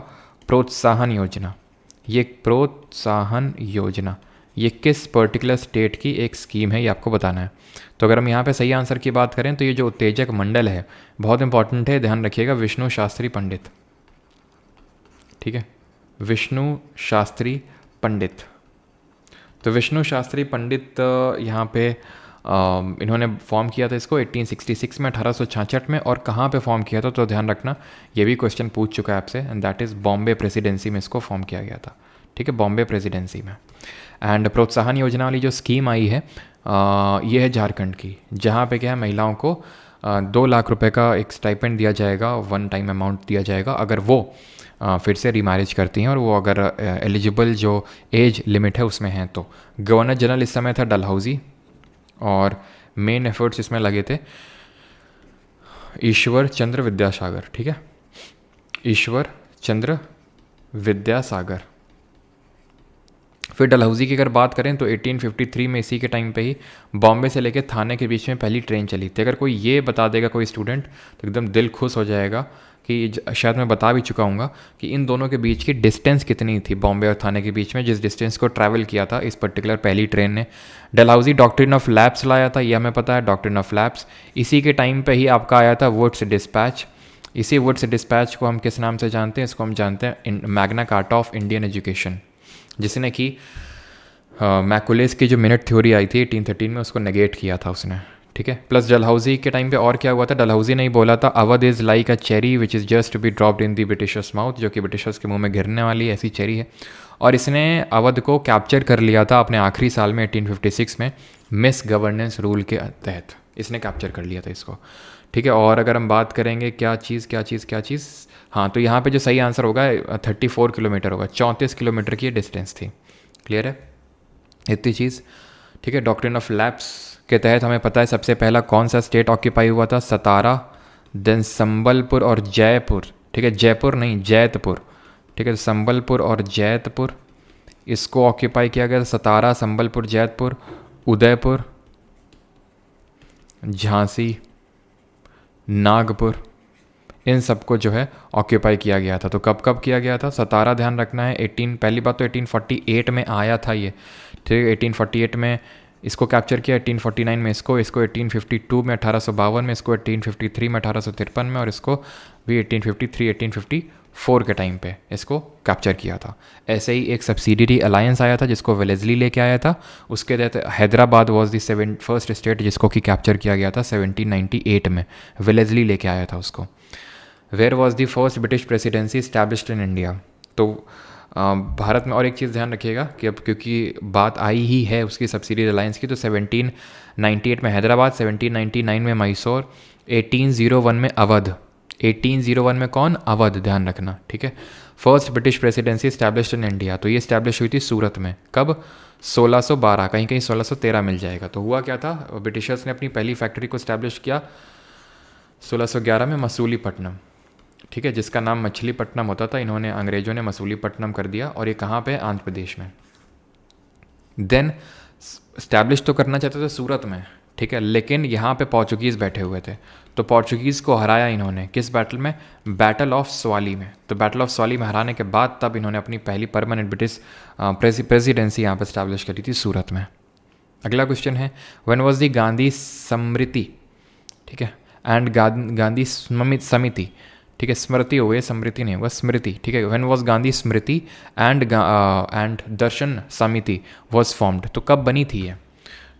प्रोत्साहन योजना, ये प्रोत्साहन योजना ये किस पर्टिकुलर स्टेट की एक स्कीम है, ये आपको बताना है। तो अगर हम यहाँ पे सही आंसर की बात करें तो ये जो उत्तेजक मंडल है बहुत इंपॉर्टेंट है, ध्यान रखिएगा, विष्णु शास्त्री पंडित। ठीक है, विष्णु शास्त्री पंडित। तो विष्णु शास्त्री पंडित यहाँ पे इन्होंने फॉर्म किया था इसको 1866 में, 1866 में। और कहाँ पे फॉर्म किया था, तो ध्यान रखना, ये भी क्वेश्चन पूछ चुका है आपसे, and that is Bombay presidency में इसको फॉर्म किया गया था। ठीक है, बॉम्बे प्रेसिडेंसी में। एंड प्रोत्साहन योजना वाली जो स्कीम आई है ये है झारखंड की, जहाँ पे क्या है, महिलाओं को 2 लाख रुपए का एक स्टाइपेंड दिया जाएगा, वन टाइम अमाउंट दिया जाएगा अगर वो फिर से रीमैरिज करती हैं और वो अगर एलिजिबल जो एज लिमिट है उसमें हैं तो। गवर्नर जनरल इस समय था डलहौजी, और मेन एफर्ट्स इसमें लगे थे ईश्वर चंद्र विद्यासागर। ठीक है, ईश्वर चंद्र विद्यासागर। फिर डलहौजी की अगर बात करें तो 1853 में इसी के टाइम पे ही बॉम्बे से लेकर थाने के बीच में पहली ट्रेन चली थी। अगर कोई ये बता देगा कोई स्टूडेंट तो एकदम दिल खुश हो जाएगा कि शायद मैं बता भी चुका हूँगा कि इन दोनों के बीच की डिस्टेंस कितनी थी, बॉम्बे और थाने के बीच में जिस डिस्टेंस को ट्रैवल किया था इस पर्टिकुलर पहली ट्रेन ने। डलहौजी डॉक्ट्रिन ऑफ लैप्स लाया था, यह हमें पता है, डॉक्ट्रिन ऑफ लैप्स। इसी के टाइम पे ही आपका आया था वुड्स डिस्पैच। इसी वुड्स डिस्पैच को हम किस नाम से जानते हैं, इसको हम जानते हैं Magna carta of Indian education, जिसने कि मैकुलेस की जो मिनट थ्योरी आई थी 1813 में उसको नेगेट किया था उसने। ठीक है, प्लस डलहौजी के टाइम पे और क्या हुआ था, डलहौजी ने ही बोला था Awadh is like a cherry which is just to be dropped in the Britishers mouth, जो कि ब्रिटिशर्स के मुंह में गिरने वाली ऐसी चेरी है। और इसने अवध को कैप्चर कर लिया था अपने आखिरी साल में 1856 में, मिस गवर्नेंस रूल के तहत इसने कैप्चर कर लिया था इसको। ठीक है, और अगर हम बात करेंगे क्या चीज़, हाँ, तो यहाँ पे जो सही आंसर होगा 34 किलोमीटर होगा, 34 किलोमीटर की डिस्टेंस थी। क्लियर है इतनी चीज़। ठीक है, डॉक्ट्रिन ऑफ लैप्स के तहत हमें पता है सबसे पहला कौन सा स्टेट ऑक्यूपाई हुआ था, सतारा, देन संबलपुर और जयपुर। ठीक है, जयपुर नहीं, जैतपुर। ठीक है, संबलपुर और जैतपुर इसको ऑक्यूपाई किया गया था, सतारा, संबलपुर, जैतपुर, उदयपुर, झांसी, नागपुर, इन सबको जो है ऑक्यूपाई किया गया था। तो कब कब किया गया था, सतारा ध्यान रखना है, पहली बात तो 1848 में आया था ये। ठीक है, 1848 में इसको कैप्चर किया, 1849 में इसको 1852 में 1852 में इसको, 1853 में 1853 में, और इसको भी 1854 के टाइम पे इसको कैप्चर किया था। ऐसे ही एक सब्सिडियरी अलायंस आया था जिसको वेलेस्ली लेके आया था, उसके तहत Hyderabad was the first state जिसको कि कैप्चर किया गया था 1798 में, वेलेस्ली लेके आया था उसको। Where was the first British presidency established in India. तो भारत में और एक चीज़ ध्यान रखिएगा कि अब क्योंकि बात आई ही है उसकी सब्सिडी अलायंस की, तो 1798 में हैदराबाद, 1799 में मैसूर, 1801 में अवध। 1801 में कौन, अवध, ध्यान रखना। ठीक है, first British presidency established in India, तो ये स्टैब्लिश हुई थी सूरत में, कब, 1612, कहीं कहीं 1613 मिल जाएगा। तो हुआ क्या था, ब्रिटिशर्स ने अपनी पहली फैक्ट्री को स्टैब्लिश किया 1611 में मसूलीपट्टनम। ठीक है, जिसका नाम मछलीपट्टनम होता था, इन्होंने अंग्रेजों ने मसूलीपट्टनम कर दिया, और ये कहाँ पे, आंध्र प्रदेश में। देन स्टैब्लिश तो करना चाहते थे सूरत में, ठीक है, लेकिन यहाँ पे पोर्चुगीज़ बैठे हुए थे, तो पोर्चुगीज़ को हराया इन्होंने किस बैटल में, बैटल ऑफ स्वाली में। तो बैटल ऑफ स्वाली में हराने के बाद तब इन्होंने अपनी पहली परमानेंट ब्रिटिश प्रेसिडेंसी यहाँ पर स्टैब्लिश करी थी सूरत में। अगला क्वेश्चन है, व्हेन वाज द गांधी स्मृति, ठीक है, एंड गांधी समिति, ठीक है, स्मृति हो गई, स्मृति नहीं होगा, स्मृति। ठीक है, when was Gandhi Smriti and Darshan Samiti was formed, तो कब बनी थी ये,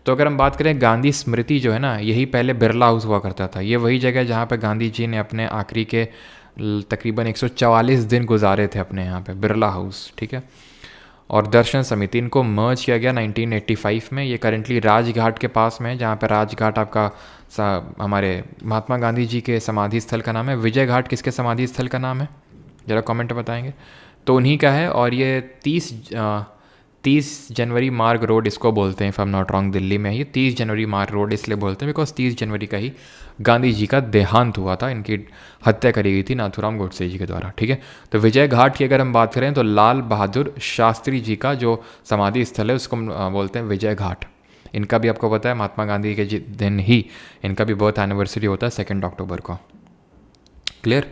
तो अगर हम बात करें गांधी स्मृति जो है ना, यही पहले बिरला हाउस हुआ करता था। ये वही जगह है जहाँ पे गांधी जी ने अपने आखिरी के तकरीबन 144 दिन गुजारे थे अपने यहाँ पे, बिरला हाउस, ठीक है। और दर्शन समिति, इनको मर्ज किया गया 1985 में। ये करेंटली राजघाट के पास में है, जहाँ पे राजघाट आपका हमारे महात्मा गांधी जी के समाधि स्थल का नाम है। विजय घाट किसके समाधि स्थल का नाम है, ज़रा कमेंट बताएंगे। तो उन्हीं का है। और ये 30 जनवरी मार्ग रोड इसको बोलते हैं, if I am not wrong, Delhi में ही 30 जनवरी मार्ग रोड इसलिए बोलते हैं बिकॉज 30 जनवरी का ही गांधी जी का देहांत हुआ था, इनकी हत्या करी गई थी नाथूराम गोडसे जी के द्वारा, ठीक है। तो विजय घाट की अगर हम बात करें तो लाल बहादुर शास्त्री जी का जो समाधि स्थल है उसको बोलते हैं विजय घाट। इनका भी आपको पता है महात्मा गांधी के दिन ही इनका भी बर्थ एनिवर्सरी होता है 2 अक्टूबर को। क्लियर।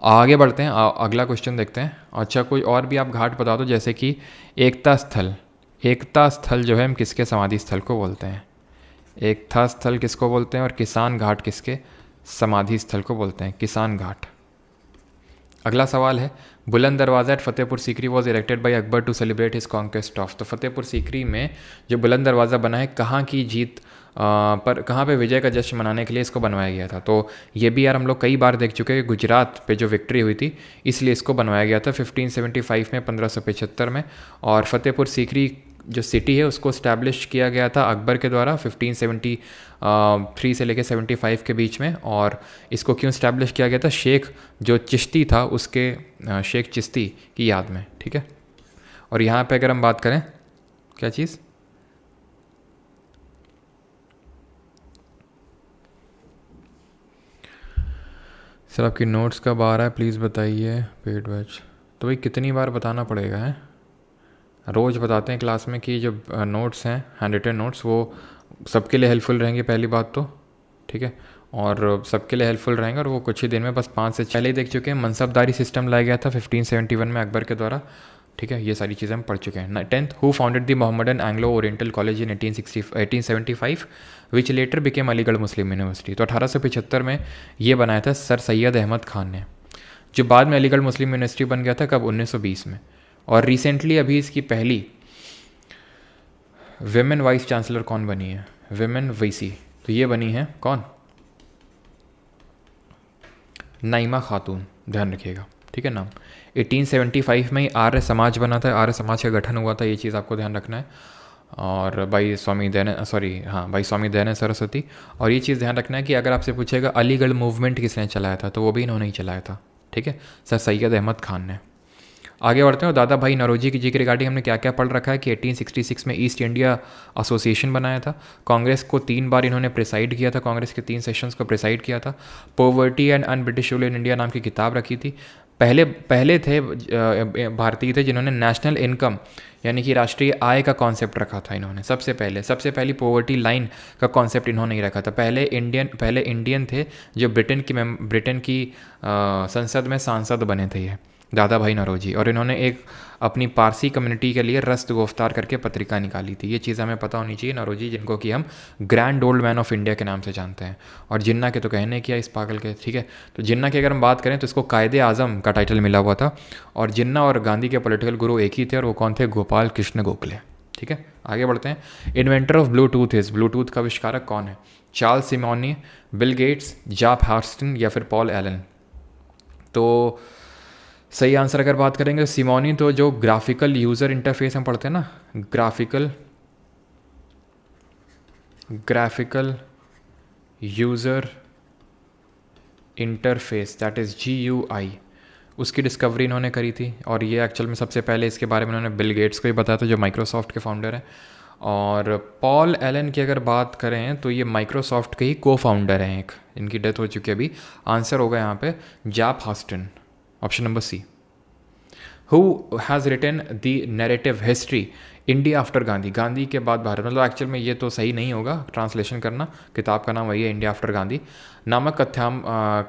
आगे बढ़ते हैं, अगला क्वेश्चन देखते हैं। अच्छा, कोई और भी आप घाट बता दो, जैसे कि एकता स्थल। एकता स्थल जो है हम किसके समाधि स्थल को बोलते हैं? एकता स्थल किसको बोलते हैं? और किसान घाट किसके समाधि स्थल को बोलते हैं? किसान घाट। अगला सवाल है, Buland Darwaza at Fatehpur Sikri was erected by Akbar to celebrate his conquest of. तो फतेहपुर सीकरी में जो बुलंद दरवाज़ा बना है, कहाँ की जीत पर, कहाँ पे विजय का जश्न मनाने के लिए इसको बनवाया गया था? तो ये भी यार हम लोग कई बार देख चुके हैं, गुजरात पे जो विक्ट्री हुई थी इसलिए इसको बनवाया गया था 1575 में, 1575 में। और फतेहपुर सीकरी जो सिटी है उसको इस्टेब्लिश किया गया था अकबर के द्वारा 1573 से लेकर 75 के बीच में। और इसको क्यों इस्टेब्लिश किया गया था? शेख जो चिश्ती था उसके शेख चिश्ती की याद में, ठीक है। और यहाँ पे अगर हम बात करें, क्या चीज़, सर आपकी नोट्स कब आ रहा है प्लीज़ बताइए। पेड बैच तो भाई कितनी बार बताना पड़ेगा है? रोज़ बताते हैं क्लास में कि जो नोट्स हैं, हैंड रिटन नोट्स, वो सबके लिए हेल्पफुल रहेंगे पहली बात तो, ठीक है। और सबके लिए हेल्पफुल रहेंगे और वो कुछ ही दिन में, बस 5 से 6 पहले ही देख चुके हैं। मनसबदारी सिस्टम लाया गया था 1571 में अकबर के द्वारा, ठीक है। ये सारी चीज़ें हम पढ़ चुके हैं। 10th, who founded the Mohammedan Anglo oriental college in 1875 which letter became Aligarh Muslim university. तो 1875 में ये बनाया था सर सैयद अहमद खान ने, जो बाद में अलीगढ़ मुस्लिम यूनिवर्सिटी बन गया था कब? 1920 में। और रिसेंटली अभी इसकी पहली विमेन वाइस चांसलर कौन बनी है? विमेन वीसी, तो ये बनी है कौन? नाइमा खातून, ध्यान रखिएगा, ठीक है नाम। 1875 में ही आर्य समाज बना था, आर्य समाज का गठन हुआ था, ये चीज़ आपको ध्यान रखना है। और भाई स्वामी दयानंद सरस्वती। और ये चीज़ ध्यान रखना है कि अगर आपसे पूछेगा अलीगढ़ मूवमेंट किसने चलाया था, तो वो भी इन्होंने ही चलाया था, ठीक है, सर सैयद अहमद खान ने। आगे बढ़ते हैं। और दादा भाई नौरोजी की जी के रिगार्डिंग हमने क्या क्या पढ़ रखा है कि 1866 में ईस्ट इंडिया एसोसिएशन बनाया था। कांग्रेस को 3 बार इन्होंने प्रिसाइड किया था, कांग्रेस के 3 सेशंस को प्रिसाइड किया था। Poverty and un British rule in India नाम की किताब रखी थी। पहले थे भारतीय थे जिन्होंने नेशनल इनकम यानी कि राष्ट्रीय आय का कॉन्सेप्ट रखा था इन्होंने। सबसे पहली पॉवर्टी लाइन का कॉन्सेप्ट इन्होंने ही रखा था। पहले इंडियन थे जो ब्रिटेन की संसद में सांसद बने थे, ये दादा भाई नौरोजी। और इन्होंने एक अपनी पारसी कम्युनिटी के लिए रस्त गुफ्तार करके पत्रिका निकाली थी। ये चीज़ हमें पता होनी चाहिए। नौरोजी जिनको कि हम grand old man of India के नाम से जानते हैं। और जिन्ना के तो कहने किया इस पागल के, ठीक है। तो जिन्ना की अगर हम बात करें तो इसको कायदे आज़म का टाइटल मिला हुआ था। और जिन्ना और गांधी के पॉलिटिकल गुरु एक ही थे, और वो कौन थे? गोपाल कृष्ण गोखले, ठीक है। आगे बढ़ते हैं। Inventor of Bluetooth is, Bluetooth का आविष्कारक कौन है? Charles Simonyi, Bill Gates, Jaap Haartsen या फिर पॉल एलन? तो सही आंसर अगर बात करेंगे सिमोनी, तो जो ग्राफिकल यूज़र इंटरफेस हम पढ़ते हैं ना, graphical user interface, that is GUI, उसकी डिस्कवरी इन्होंने करी थी। और ये एक्चुअल में सबसे पहले इसके बारे में इन्होंने बिल गेट्स को ही बताया था, जो माइक्रोसॉफ्ट के फाउंडर हैं। और पॉल एलन की अगर बात करें तो ये माइक्रोसॉफ्ट के ही को फाउंडर हैं, एक इनकी डेथ हो चुकी है अभी। आंसर होगा यहाँ पे Jaap Haartsen, option number C. Who has written the narrative history India after Gandhi, Gandhi के बाद भारत, मतलब एक्चुअल में ये तो सही नहीं होगा ट्रांसलेशन करना, किताब का नाम वही है इंडिया आफ्टर गांधी नामक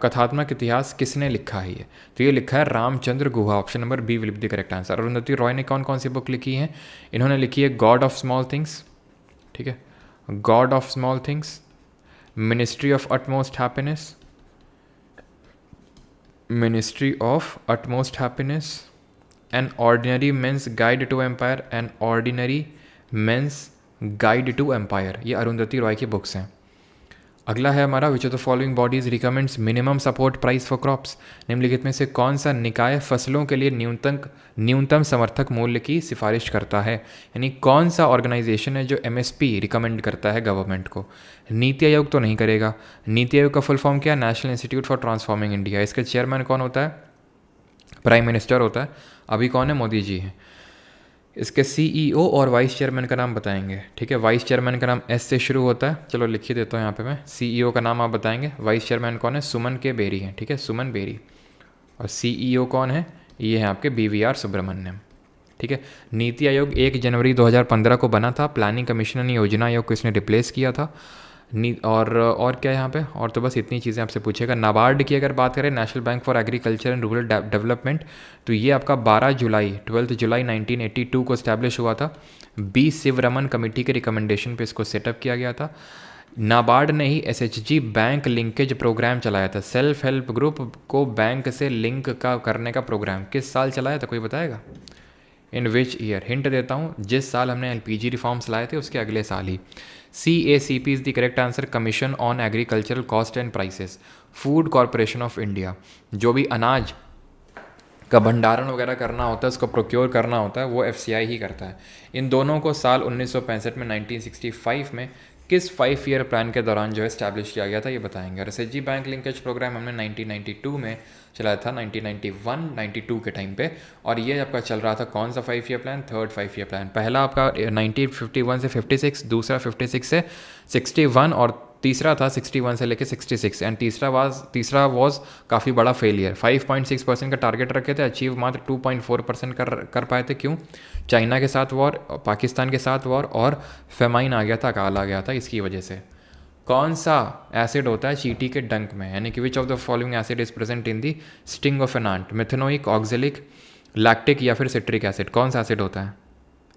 कथात्मक इतिहास किसने लिखा है ये? तो ये लिखा है Ramachandra Guha, option number B will be the correct answer. Arundhati Roy ने कौन कौन सी बुक लिखी है? इन्होंने लिखी है गॉड ऑफ स्मॉल थिंग्स, ठीक है, God of small things, ministry of utmost happiness, ministry of utmost happiness, an ordinary men's guide to empire, an ordinary men's guide to empire, ये अरुंधति रॉय की बुक्स हैं। अगला है हमारा which of the following bodies recommends minimum support price for crops, निम्नलिखित में से कौन सा निकाय फसलों के लिए न्यूनतम समर्थक मूल्य की सिफारिश करता है, यानी कौन सा ऑर्गेनाइजेशन है जो एमएसपी रिकमेंड करता है गवर्नमेंट को। नीति आयोग तो नहीं करेगा, नीति आयोग का फुल फॉर्म क्या है, national institute for transforming India. इसके चेयरमैन कौन होता है, प्राइम मिनिस्टर होता है, अभी कौन है, मोदी जी हैं। इसके सीईओ और वाइस चेयरमैन का नाम बताएंगे, ठीक है। वाइस चेयरमैन का नाम एस से शुरू होता है, चलो लिख ही देता हूँ यहाँ पे मैं। सीईओ का नाम आप बताएंगे, वाइस चेयरमैन कौन है, सुमन के बेरी हैं, ठीक है, सुमन बेरी। और सीईओ कौन है, ये है आपके BVR सुब्रमण्यम, ठीक है। नीति आयोग 1 जनवरी 2015 को बना था, प्लानिंग कमीशन ने योजना आयोग को इसने रिप्लेस किया था। और क्या है यहाँ पे, और तो बस इतनी चीज़ें आपसे पूछेगा। नाबार्ड की अगर बात करें, national bank for agriculture and rural development, तो ये आपका 12 जुलाई 1982 को इस्टेब्लिश हुआ था। B शिवरमन कमेटी के रिकमेंडेशन पे इसको सेटअप किया गया था। नाबार्ड ने ही SHG बैंक लिंकेज प्रोग्राम चलाया था, सेल्फ हेल्प ग्रुप को बैंक से लिंक का करने का प्रोग्राम। किस साल चलाया था, कोई बताएगा? इन विच ईयर? हिंट देता हूँ, जिस साल हमने LPG रिफॉर्म्स लाए थे उसके अगले साल ही। CACP is the correct answer, commission on agricultural cost and prices. Food corporation of India, जो भी अनाज का भंडारण वगैरह करना होता है, उसको प्रोक्योर करना होता है, वो FCI ही करता है। इन दोनों को साल 1965 में 1965 में किस 5 ईयर प्लान के दौरान जो है स्टैब्लिश किया गया था, ये बताएंगे। और SHG बैंक लिंकेज प्रोग्राम हमने 1992 में चलाया था, 1991-92 के टाइम पे। और ये आपका चल रहा था कौन सा 5 year plan, third 5 year plan. पहला आपका 1951 से 56, दूसरा 56 से 61, और तीसरा था 61 से लेके 66, एंड तीसरा वाज काफ़ी बड़ा फेलियर। 5.6% का टारगेट रखे थे, अचीव मात्र 2.4% कर पाए थे। क्यों? चाइना के साथ वॉर, पाकिस्तान के साथ वॉर, और फेमाइन आ गया था, अकाल आ गया था, इसकी वजह से। कौन सा एसिड होता है चींटी के डंक में, यानी कि which of the following acid is present in the sting of an ant? Methanoic, oxalic, lactic या फिर सिट्रिक एसिड? कौन सा एसिड होता है?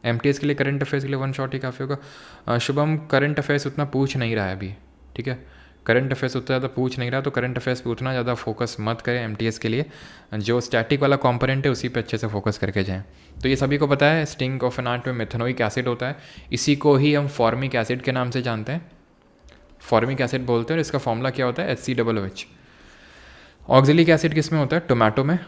MTS के लिए, करंट अफेयर्स के लिए 1 शॉट ही काफ़ी होगा। शुभम करंट अफेयर्स उतना पूछ नहीं रहा है अभी, ठीक है। करंट अफेयर्स उतना ज़्यादा पूछ नहीं रहा, तो करंट अफेयर्स पे उतना ज़्यादा फोकस मत करें MTS के लिए। जो स्टैटिक वाला कंपोनेंट है उसी पे अच्छे से फोकस करके जाएं। तो ये सभी को पता है, स्टिंग ऑफ एन आंट में मिथेनोइक एसिड होता है, इसी को ही हम फॉर्मिक एसिड के नाम से जानते हैं, फॉर्मिक एसिड बोलते हैं। और इसका फॉर्मूला क्या होता है, HCOOH। ऑक्जेलिक एसिड किस में होता है? टोमेटो में,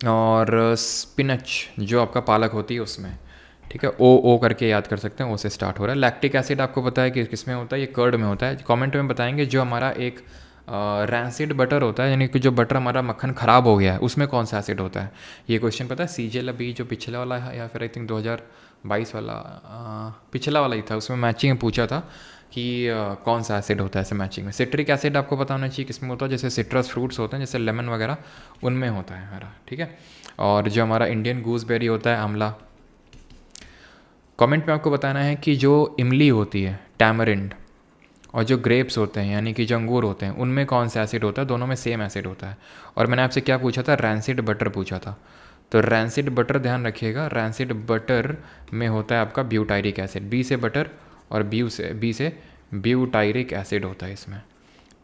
और स्पिनच जो आपका पालक होती है उसमें, ठीक है। ओ करके याद कर सकते हैं, ओ से स्टार्ट हो रहा है। लैक्टिक एसिड आपको पता है कि किस में होता है, ये कर्ड में होता है। कमेंट में बताएंगे जो हमारा एक रैंसिड बटर होता है, यानी कि जो बटर हमारा मक्खन ख़राब हो गया है, उसमें कौन सा एसिड होता है? ये क्वेश्चन पता है, CJLB जो पिछले वाला है, या फिर आई थिंक 2022 वाला, पिछला वाला ही था, उसमें मैचिंग में पूछा था कि कौन सा एसिड होता है ऐसे मैचिंग में। सिट्रिक एसिड आपको पता होना चाहिए किसमें होता है, जैसे सिट्रस फ्रूट्स होते हैं, जैसे लेमन वगैरह, उनमें होता है हमारा, ठीक है। और जो हमारा इंडियन गूसबेरी होता है, आंवला। कमेंट में आपको बताना है कि जो इमली होती है, टैमरिंड, और जो ग्रेप्स होते हैं यानी कि जो अंगूर होते हैं, उनमें कौन सा एसिड होता है? दोनों में सेम एसिड होता है। और मैंने आपसे क्या पूछा था, रैंसिड बटर पूछा था। तो रैंसिड बटर ध्यान रखिएगा, रैंसिड बटर में होता है आपका ब्यूटायरिक एसिड, बी से बटर और बी से ब्यूटायरिक एसिड होता है इसमें।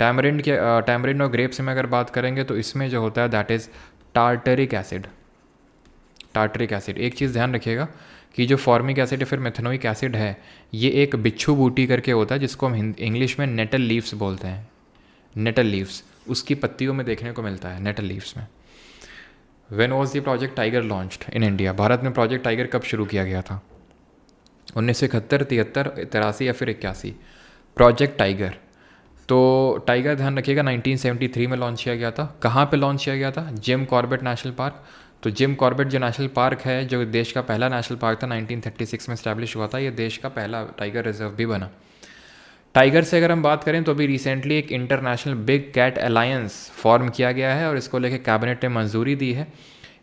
टैमरिंड और ग्रेप्स में अगर बात करेंगे तो इसमें जो होता है that is tartaric acid. Tartaric acid, एक चीज़ ध्यान रखिएगा कि जो फॉर्मिक एसिड या फिर मेथनोइक एसिड है, ये एक बिच्छू बूटी करके होता है, जिसको हम इंग्लिश में नेटल लीव्स बोलते हैं। नेटल लीव्स उसकी पत्तियों में देखने को मिलता है, नेटल लीव्स में। When was the project tiger launched in India? Bharat में प्रोजेक्ट टाइगर कब शुरू किया गया था? 1971, 73, 83 या फिर 81? प्रोजेक्ट टाइगर, तो टाइगर ध्यान रखिएगा 1973 में लॉन्च किया गया था। कहाँ पे लॉन्च किया गया था? Jim Corbett national park. तो जिम कॉर्बेट जो नेशनल पार्क है, जो देश का पहला नेशनल पार्क था, 1936 में इस्टेब्लिश हुआ था। ये देश का पहला टाइगर रिजर्व भी बना। टाइगर से अगर हम बात करें तो अभी रिसेंटली एक international big cat alliance form किया गया है और इसको लेकर कैबिनेट ने मंजूरी दी है।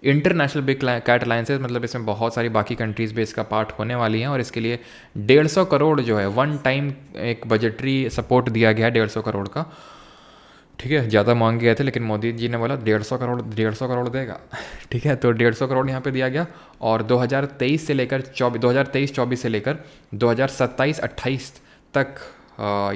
इंटरनेशनल बिग कैट अलायंसेज मतलब इसमें बहुत सारी बाकी कंट्रीज़ भी इसका पार्ट होने वाली हैं और इसके लिए 150 करोड़ जो है वन टाइम एक बजटरी सपोर्ट दिया गया है 150 करोड़ का। ठीक है, ज़्यादा मांगे गए थे लेकिन मोदी जी ने बोला 150 करोड़ देगा। ठीक है, तो 150 करोड़ यहाँ पे दिया गया और 2023 से लेकर 2023-24 से लेकर 2027-28 तक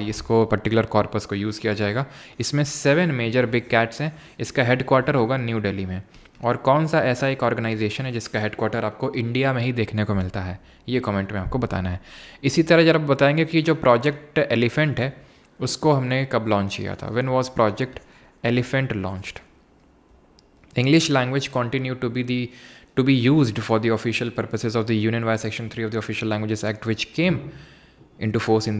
इसको पर्टिकुलर कॉर्पस को यूज़ किया जाएगा। इसमें 7 मेजर बिग कैट्स हैं। इसका हेड क्वार्टर होगा न्यू दिल्ली में और कौन सा ऐसा एक ऑर्गेनाइजेशन है जिसका हेडक्वार्टर आपको इंडिया में ही देखने को मिलता है, ये कमेंट में आपको बताना है। इसी तरह जब बताएंगे कि जो प्रोजेक्ट एलिफेंट है उसको हमने कब लॉन्च किया था, when was project elephant launched. English language continue to be used for the official purposes of the Union via Section 3 of the Official Languages Act, which came into force in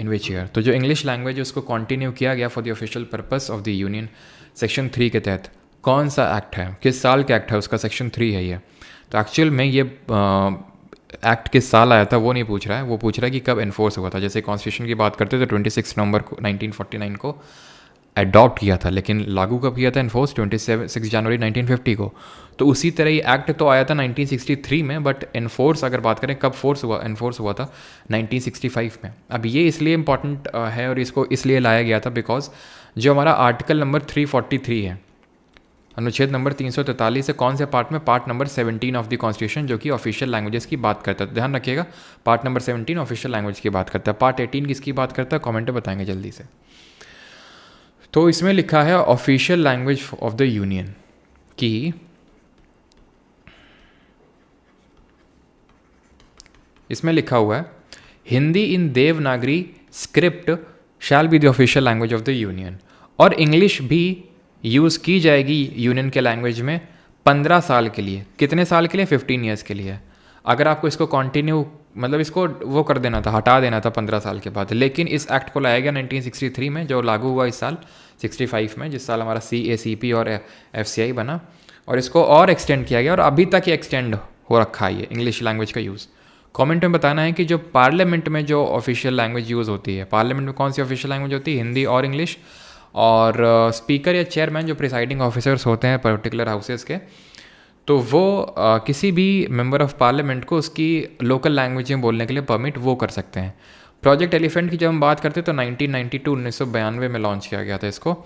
which year? तो जो इंग्लिश लैंग्वेज है उसको कंटिन्यू किया गया for the official purpose of the union section 3 के तहत। कौन सा एक्ट है, किस साल का एक्ट है, उसका सेक्शन 3 है ये। तो एक्चुअल में ये एक्ट किस साल आया था वो नहीं पूछ रहा है, वो पूछ रहा है कि कब इन्फोर्स हुआ था। जैसे कॉन्स्टिट्यूशन की बात करते तो 26 नवंबर को 1949 को अडॉप्ट किया था, लेकिन लागू कब किया था इन्फोर्स 26 जनवरी 1950 को। तो उसी तरह ये एक्ट तो आया था 1963 में, बट इन्फोर्स अगर बात करें कब इन्फोर्स हुआ था 1965 में। अब ये इसलिए इम्पॉर्टेंट है और इसको इसलिए लाया गया था बिकॉज जो हमारा आर्टिकल नंबर 343 है, अनुच्छेद नंबर 343 से कौन से पार्ट में, part number 17 of the constitution, जो कि ऑफिशियल लैंग्वेजेस की बात करता है। ध्यान रखिएगा, पार्ट नंबर 17 ऑफिशियल लैंग्वेज की बात करता है। पार्ट 18 किसकी बात करता है, कॉमेंट में बताएंगे जल्दी से। तो इसमें लिखा है official language of the union की, इसमें लिखा हुआ है Hindi in Devanagari script shall be the official language of the union, और इंग्लिश भी यूज़ की जाएगी यूनियन के लैंग्वेज में 15 साल के लिए। कितने साल के लिए, 15 ईयर्स के लिए। अगर आपको इसको कंटिन्यू मतलब इसको वो कर देना था, हटा देना था 15 साल के बाद, लेकिन इस एक्ट को लाया गया 1963 में, जो लागू हुआ इस साल 65 में, जिस साल हमारा CACP और FCI बना, और इसको और एक्सटेंड किया गया और अभी तक ये एक्सटेंड हो रखा है ये इंग्लिश लैंग्वेज का यूज़। कमेंट में बताना है कि जो पार्लियामेंट में जो ऑफिशियल लैंग्वेज यूज़ होती है, पार्लियामेंट में कौन सी ऑफिशियल लैंग्वेज होती है, हिंदी और इंग्लिश। और स्पीकर या चेयरमैन जो प्रिसाइडिंग ऑफिसर्स होते हैं पर्टिकुलर हाउसेस के, तो वो किसी भी मेंबर ऑफ पार्लियामेंट को उसकी लोकल लैंग्वेज में बोलने के लिए परमिट वो कर सकते हैं। प्रोजेक्ट एलिफेंट की जब हम बात करते हैं तो 1992 में लॉन्च किया गया था इसको,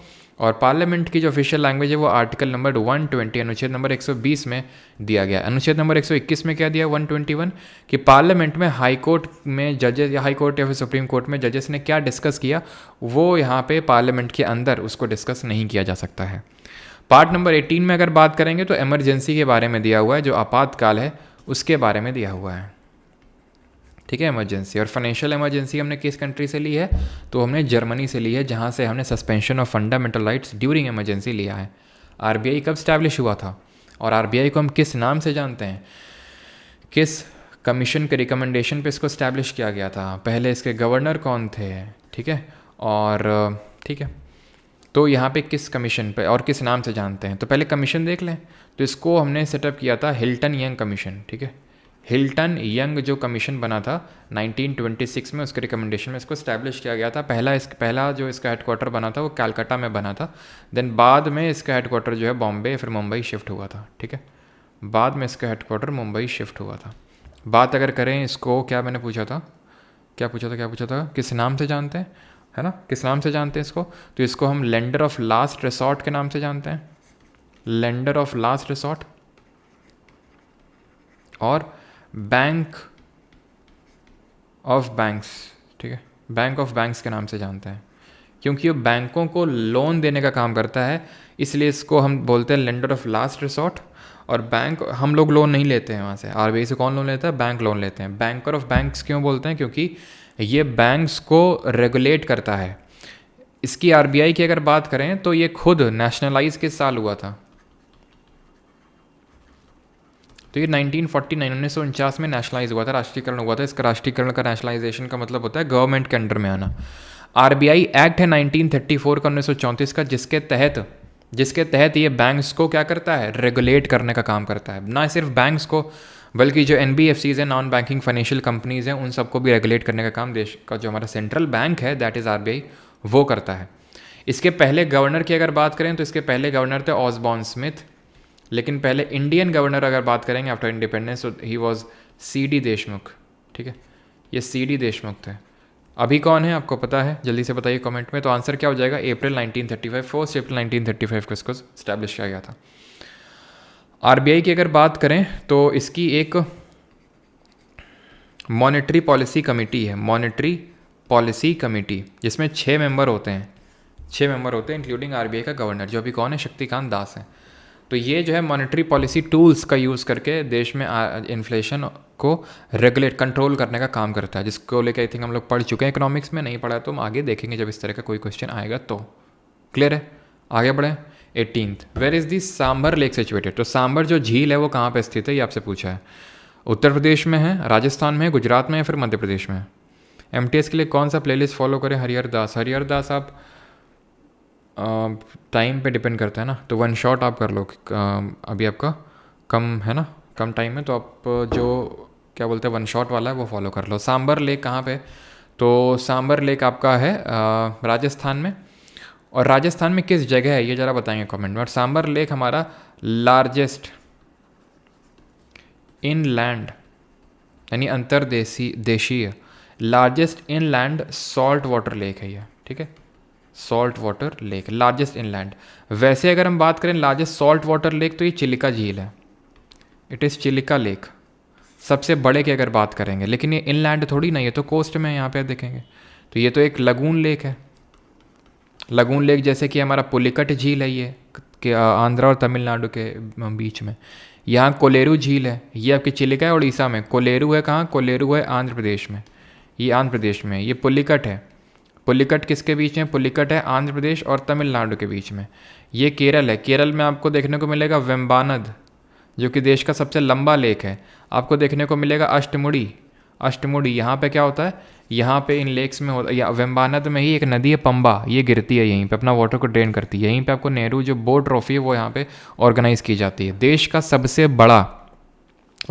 और पार्लियामेंट की जो ऑफिशियल लैंग्वेज है वो आर्टिकल नंबर 120 अनुच्छेद नंबर 120 में दिया गया। अनुच्छेद नंबर 121 में क्या दिया, 121, कि पार्लियामेंट में हाई कोर्ट में जजेस या हाई कोर्ट या फिर सुप्रीम कोर्ट में जजेस ने क्या डिस्कस किया वो यहाँ पे पार्लियामेंट के अंदर उसको डिस्कस नहीं किया जा सकता है। पार्ट नंबर 18 में अगर बात करेंगे तो इमरजेंसी के बारे में दिया हुआ है, जो आपातकाल है उसके बारे में दिया हुआ है। ठीक है, इमरजेंसी। और फाइनेंशियल इमरजेंसी हमने किस कंट्री से ली है, तो हमने जर्मनी से ली है, जहाँ से हमने suspension of fundamental rights during emergency लिया है। RBI कब स्टैब्लिश हुआ था, और RBI को हम किस नाम से जानते हैं, किस कमीशन के रिकमेंडेशन पे इसको स्टैब्लिश किया गया था, पहले इसके गवर्नर कौन थे, ठीक है, और ठीक है, तो यहाँ पे किस कमीशन पे और किस नाम से जानते हैं। तो पहले कमीशन देख लें, तो इसको हमने सेटअप किया था हिल्टन यंग कमीशन। ठीक है, हिल्टन यंग जो कमीशन बना था 1926 में, उसके रिकमेंडेशन में इसको स्टैब्लिश किया गया था। पहला जो इसका हेडक्वार्टर बना था वो कलकत्ता में बना था, देन बाद में इसका हेडक्वार्टर जो है बॉम्बे फिर मुंबई शिफ्ट हुआ था। ठीक है, बाद में इसका हेडक्वार्टर मुंबई शिफ्ट हुआ था। बात अगर करें इसको, क्या मैंने पूछा था, क्या पूछा था, किस नाम से जानते हैं, है ना, किस नाम से जानते हैं इसको, तो इसको हम लेंडर ऑफ लास्ट रिसॉर्ट के नाम से जानते हैं, लेंडर ऑफ लास्ट रिसॉर्ट, और बैंक ऑफ बैंक्स। ठीक है, बैंक ऑफ बैंक्स के नाम से जानते हैं, क्योंकि ये बैंकों को लोन देने का काम करता है, इसलिए इसको हम बोलते हैं लेंडर ऑफ लास्ट रिसॉर्ट। और बैंक, हम लोग लोन नहीं लेते हैं वहाँ से, RBI से कौन लोन लेता है, बैंक लोन लेते हैं। बैंकर ऑफ बैंक्स क्यों बोलते हैं, क्योंकि ये बैंक्स को रेगुलेट करता है। इसकी RBI की अगर बात करें तो ये खुद नेशनलाइज किस साल हुआ था, तो ये 1949 में नेशनलाइज हुआ था, राष्ट्रीयकरण हुआ था। इसका राष्ट्रीयकरण का नेशनलाइजेशन का मतलब होता है गवर्नमेंट के अंडर में आना। RBI एक्ट है 1934 का 1934 का, जिसके तहत ये बैंक्स को क्या करता है, रेगुलेट करने का काम करता है। ना सिर्फ बैंक्स को, बल्कि जो NBFCs हैं, नॉन बैंकिंग फाइनेंशियल कंपनीज हैं, उन सबको भी रेगुलेट करने का काम देश का जो हमारा सेंट्रल बैंक है, दैट इज़ RBI, वो करता है। इसके पहले गवर्नर की अगर बात करें तो इसके पहले गवर्नर थे ऑसबॉर्न स्मिथ, लेकिन पहले इंडियन गवर्नर अगर बात करेंगे आफ्टर इंडिपेंडेंस, तो ही वॉज CD देशमुख। ठीक है, ये CD देशमुख थे। अभी कौन है आपको पता है, जल्दी से बताइए कमेंट में। तो आंसर क्या हो जाएगा, अप्रैल 1935, 1 अप्रैल 1935 को इसको स्टैब्लिश किया गया था। RBI की अगर बात करें तो इसकी एक मॉनेटरी पॉलिसी कमेटी है, मॉनेटरी पॉलिसी कमेटी, जिसमें 6 मेंबर होते हैं, 6 मेंबर होते हैं इंक्लूडिंग RBI का गवर्नर, जो अभी कौन है, शक्तिकांत दास हैं। तो ये जो है मॉनेटरी पॉलिसी टूल्स का यूज़ करके देश में इन्फ्लेशन को रेगुलेट कंट्रोल करने का काम करता है, जिसको लेकर आई थिंक हम लोग पढ़ चुके हैं इकोनॉमिक्स में। नहीं पढ़ा तो हम आगे देखेंगे जब इस तरह का कोई क्वेश्चन आएगा तो। क्लियर है? आगे बढ़ें। 18th, where is the Sambhar lake situated? तो सांबर जो झील है वो कहाँ पे स्थित है, ये आपसे पूछा है। उत्तर प्रदेश में है, राजस्थान में है, गुजरात में है, फिर मध्य प्रदेश में है। MTS के लिए कौन सा प्लेलिस्ट फॉलो करें? हरिहर दास आप टाइम पे डिपेंड करता है ना, तो वन शॉट आप कर लो। अभी आपका कम है ना, कम टाइम है, तो आप जो क्या बोलते हैं वन शॉट वाला है वो फॉलो कर लो। सांबर लेक कहाँ पे? तो सांबर लेक आपका है राजस्थान में। और राजस्थान में किस जगह है ये ज़रा बताएंगे कमेंट में। और सांबर लेक हमारा लार्जेस्ट इनलैंड यानी देशीय largest inland salt water lake है ये, ठीक है। Salt water lake, largest inland. वैसे अगर हम बात करें लार्जेस्ट सॉल्ट वाटर लेक तो ये चिलिका झील है, इट इज़ चिलिका लेक, सबसे बड़े की अगर बात करेंगे। लेकिन ये इनलैंड थोड़ी नहीं है, तो कोस्ट में यहाँ पे देखेंगे तो ये तो एक लगून लेक है। लगून लेक जैसे कि हमारा पुलिकट झील है ये कि आंध्रा और तमिलनाडु के बीच में। यहाँ कोलेरू झील है, ये आपकी चिलिका है उड़ीसा में। कोलेरू है कहाँ? कोलेरू है आंध्र प्रदेश में, ये आंध्र प्रदेश में। ये पुलिकट है, पुलिकट किसके बीच में? पुलिकट है आंध्र प्रदेश और तमिलनाडु के बीच में। ये केरल है, केरल में आपको देखने को मिलेगा वेम्बानद जो कि देश का सबसे लंबा लेक है। आपको देखने को मिलेगा अष्टमुड़ी। अष्टमुड़ी यहाँ पे क्या होता है? यहाँ पे इन लेक्स में होता है, या वेम्बानद में ही एक नदी है पंबा, ये गिरती है यहीं पे, अपना वाटर को ड्रेन करती है। यहीं पे आपको नेहरू जो बोट ट्रॉफी है वो यहाँ पे ऑर्गेनाइज की जाती है। देश का सबसे बड़ा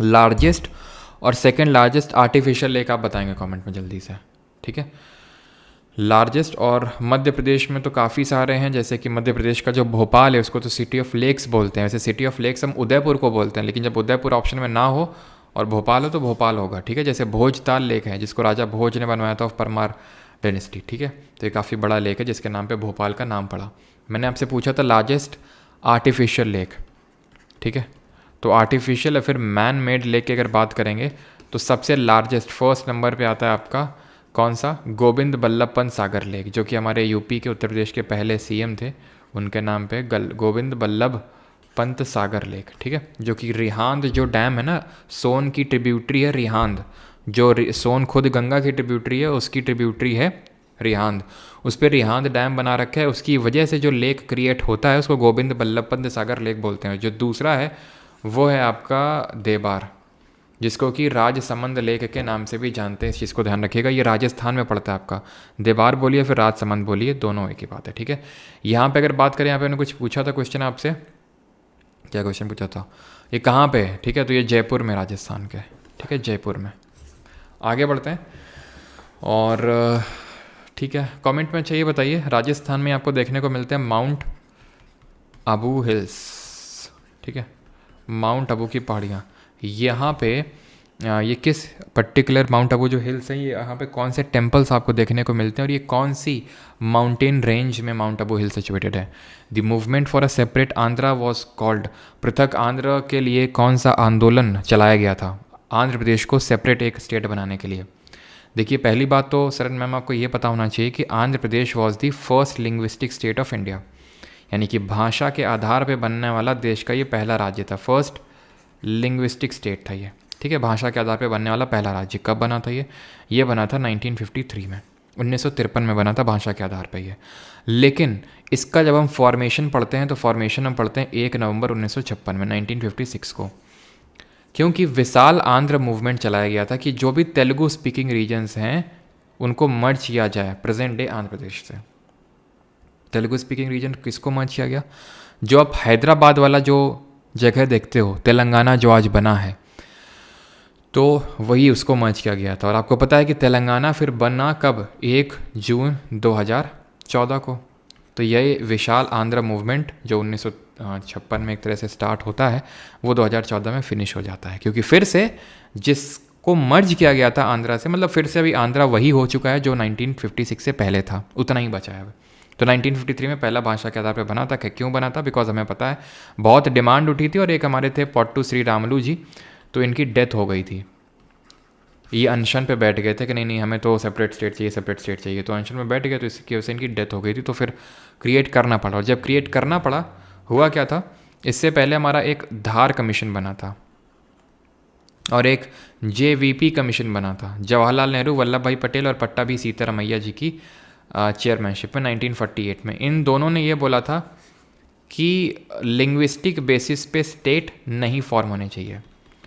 लार्जेस्ट और सेकेंड लार्जेस्ट आर्टिफिशियल लेक आप बताएंगे कमेंट में जल्दी से, ठीक है। लार्जेस्ट और मध्य प्रदेश में तो काफ़ी सारे हैं, जैसे कि मध्य प्रदेश का जो भोपाल है उसको तो सिटी ऑफ लेक्स बोलते हैं। वैसे सिटी ऑफ लेक्स हम उदयपुर को बोलते हैं, लेकिन जब उदयपुर ऑप्शन में ना हो और भोपाल हो तो भोपाल होगा, ठीक है। जैसे भोजताल लेक है जिसको राजा भोज ने बनवाया था ऑफ परमार डायनेस्टी, ठीक है। तो ये काफ़ी बड़ा लेक है जिसके नाम पे भोपाल का नाम पड़ा। मैंने आपसे पूछा था लार्जेस्ट आर्टिफिशियल लेक, ठीक है। तो आर्टिफिशियल या फिर मैन मेड लेक की अगर बात करेंगे तो सबसे लार्जेस्ट फर्स्ट नंबर पे आता है आपका कौन सा? गोविंद बल्लभ पंत सागर लेक, जो कि हमारे यूपी के उत्तर प्रदेश के पहले सीएम थे, उनके नाम पे गोविंद बल्लभ पंत सागर लेक, ठीक है। जो कि रिहांद जो डैम है ना, सोन की ट्रिब्यूटरी है रिहांद, जो सोन खुद गंगा की ट्रिब्यूटरी है, उसकी ट्रिब्यूटरी है रिहांद, उस पर रिहांद डैम बना रखा है। उसकी वजह से जो लेक क्रिएट होता है उसको गोविंद बल्लभ पंत सागर लेक बोलते हैं। जो दूसरा है वो है आपका देबार, जिसको कि राजसमंद लेक के नाम से भी जानते हैं। इस चीज़ को ध्यान रखिएगा, ये राजस्थान में पड़ता है आपका। देबार बोलिए फिर राजसमंद बोलिए, दोनों एक ही बात है, ठीक है। यहाँ पे अगर बात करें, यहाँ पे मैंने कुछ पूछा था क्वेश्चन आपसे, क्या क्वेश्चन पूछा था? ये कहाँ पे है, ठीक है। तो ये जयपुर में, राजस्थान के, ठीक है, जयपुर में। आगे बढ़ते हैं और ठीक है, कमेंट में चाहिए बताइए। राजस्थान में आपको देखने को मिलते हैं माउंट आबू हिल्स, ठीक है, माउंट आबू की पहाड़ियाँ। यहाँ पे ये किस पर्टिकुलर माउंट आबू जो हिल्स हैं, ये यहाँ पे कौन से टेम्पल्स आपको देखने को मिलते हैं और ये कौन सी माउंटेन रेंज में माउंट आबू हिल सिचुएटेड है? The movement for a separate Andhra was called, पृथक आंध्र के लिए कौन सा आंदोलन चलाया गया था आंध्र प्रदेश को सेपरेट एक स्टेट बनाने के लिए? देखिए, पहली बात तो सरन मैम आपको ये पता होना चाहिए कि Andhra Pradesh was the first linguistic state of India, यानी कि भाषा के आधार पर बनने वाला देश का ये पहला राज्य था। फर्स्ट लिंग्विस्टिक स्टेट था ये, ठीक है, भाषा के आधार पे बनने वाला पहला राज्य। कब बना था ये बना था 1953 में, 1953 में बना था भाषा के आधार पे ये। लेकिन इसका जब हम फॉर्मेशन पढ़ते हैं तो फॉर्मेशन हम पढ़ते हैं 1 नवंबर 1956 में, 1956 को, क्योंकि विशाल आंध्र मूवमेंट चलाया गया था कि जो भी तेलुगु स्पीकिंग रीजन्स हैं उनको मर्ज किया जाए प्रेजेंट डे आंध्र प्रदेश से। तेलुगु स्पीकिंग रीजन किसको मर्ज किया गया? जो आप हैदराबाद वाला जो जगह देखते हो, तेलंगाना जो आज बना है, तो वही उसको मर्ज किया गया था। और आपको पता है कि तेलंगाना फिर बना कब? 1 जून 2014 को। तो ये विशाल आंध्र मूवमेंट जो 1956 में एक तरह से स्टार्ट होता है वो 2014 में फिनिश हो जाता है, क्योंकि फिर से जिसको मर्ज किया गया था आंध्रा से, मतलब फिर से अभी आंध्रा वही हो चुका है जो 1956 से पहले था, उतना ही बचा है। तो 1953 में पहला भाषा के आधार पर बना था। क्यों बना था? बिकॉज हमें पता है बहुत डिमांड उठी थी और एक हमारे थे पॉट्टू श्री रामलू जी, तो इनकी डेथ हो गई थी। ये अनशन पे बैठ गए थे कि नहीं हमें तो सेपरेट स्टेट चाहिए, सेपरेट स्टेट चाहिए, तो अनशन में बैठ गए, तो इसकी वजह से इनकी डेथ हो गई थी। तो फिर क्रिएट करना पड़ा, और जब क्रिएट करना पड़ा हुआ क्या था इससे पहले हमारा एक धार कमीशन बना था और एक JVP कमीशन बना था, जवाहरलाल नेहरू, वल्लभ भाई पटेल और पट्टाभी सीतारमैया जी की चेयरमैनशिप में 1948 में। इन दोनों ने ये बोला था कि लिंग्विस्टिक बेसिस पे स्टेट नहीं फॉर्म होने चाहिए,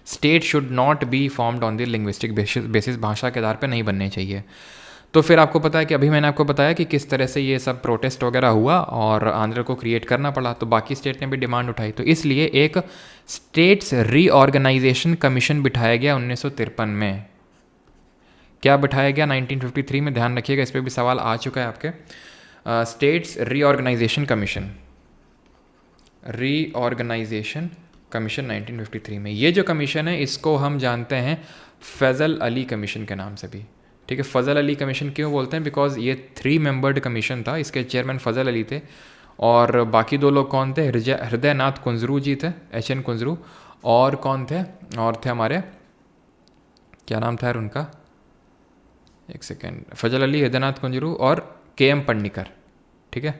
state should not be formed on the linguistic basis, भाषा के आधार पे नहीं बनने चाहिए। तो फिर आपको पता है कि अभी मैंने आपको बताया कि किस तरह से ये सब प्रोटेस्ट वगैरह हुआ और आंध्र को क्रिएट करना पड़ा, तो बाकी स्टेट ने भी डिमांड उठाई। तो इसलिए एक स्टेट्स रीऑर्गेनाइजेशन कमीशन बिठाया गया 1953 में। क्या बिठाया गया 1953 में, ध्यान रखिएगा, इस पर भी सवाल आ चुका है आपके। States reorganisation commission, reorganisation commission 1953 में। ये जो कमीशन है इसको हम जानते हैं फैज़ल अली कमीशन के नाम से भी, ठीक है। फजल अली कमीशन क्यों बोलते हैं, बिकॉज ये 3 मेंबर्ड कमीशन था, इसके चेयरमैन फजल अली थे और बाकी 2 लोग कौन थे, हृदय नाथ कुंजरू जी थे, HN कुंजरू, और कौन थे, और थे हमारे, क्या नाम था यार उनका, एक सेकेंड, फजल अली, हृदयनाथ कुंजरू और KM पन्नीकर, ठीक है।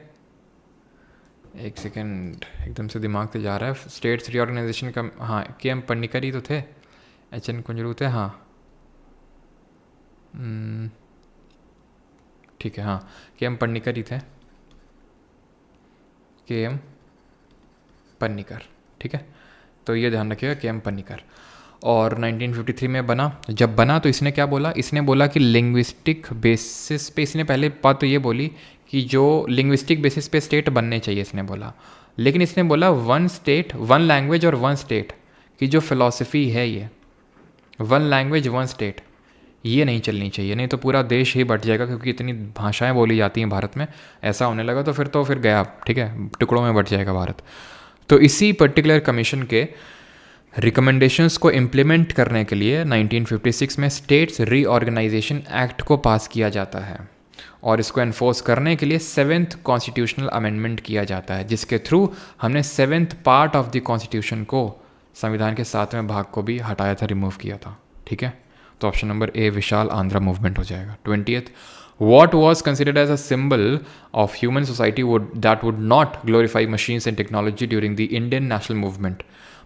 एक सेकेंड, एकदम से दिमाग से जा रहा है। स्टेट्स रीऑर्गेनाइजेशन का, हाँ KM पन्नीकर ही तो थे, HN कुंजरू थे, हाँ ठीक है, हाँ KM पन्नीकर ही थे, KM पन्नीकर, ठीक है। तो ये ध्यान रखिएगा, KM पन्नीकर। और 1953 में बना, जब बना तो इसने क्या बोला, इसने बोला कि लिंग्विस्टिक बेसिस पे, इसने पहले बात तो ये बोली कि जो लिंग्विस्टिक बेसिस पे स्टेट बनने चाहिए, इसने बोला, लेकिन इसने बोला 1 स्टेट 1 लैंग्वेज और 1 स्टेट की जो फिलॉसफी है, ये 1 लैंग्वेज 1 स्टेट, ये नहीं चलनी चाहिए, नहीं तो पूरा देश ही बट जाएगा, क्योंकि इतनी भाषाएं बोली जाती हैं भारत में। ऐसा होने लगा तो फिर गया, ठीक है, टुकड़ों में बट जाएगा भारत। तो इसी पर्टिकुलर कमीशन के रिकमेंडेशंस को इम्प्लीमेंट करने के लिए 1956 में स्टेट्स रीऑर्गेनाइजेशन एक्ट को पास किया जाता है और इसको एनफोर्स करने के लिए 7th कॉन्स्टिट्यूशनल अमेंडमेंट किया जाता है, जिसके थ्रू हमने 7th part of the constitution को, संविधान के 7वें भाग को भी हटाया था, रिमूव किया था, ठीक है। तो option number A Vishal Andhra movement हो जाएगा। 20th, what was considered as a symbol of human society that would not glorify machines and technology during the Indian national movement?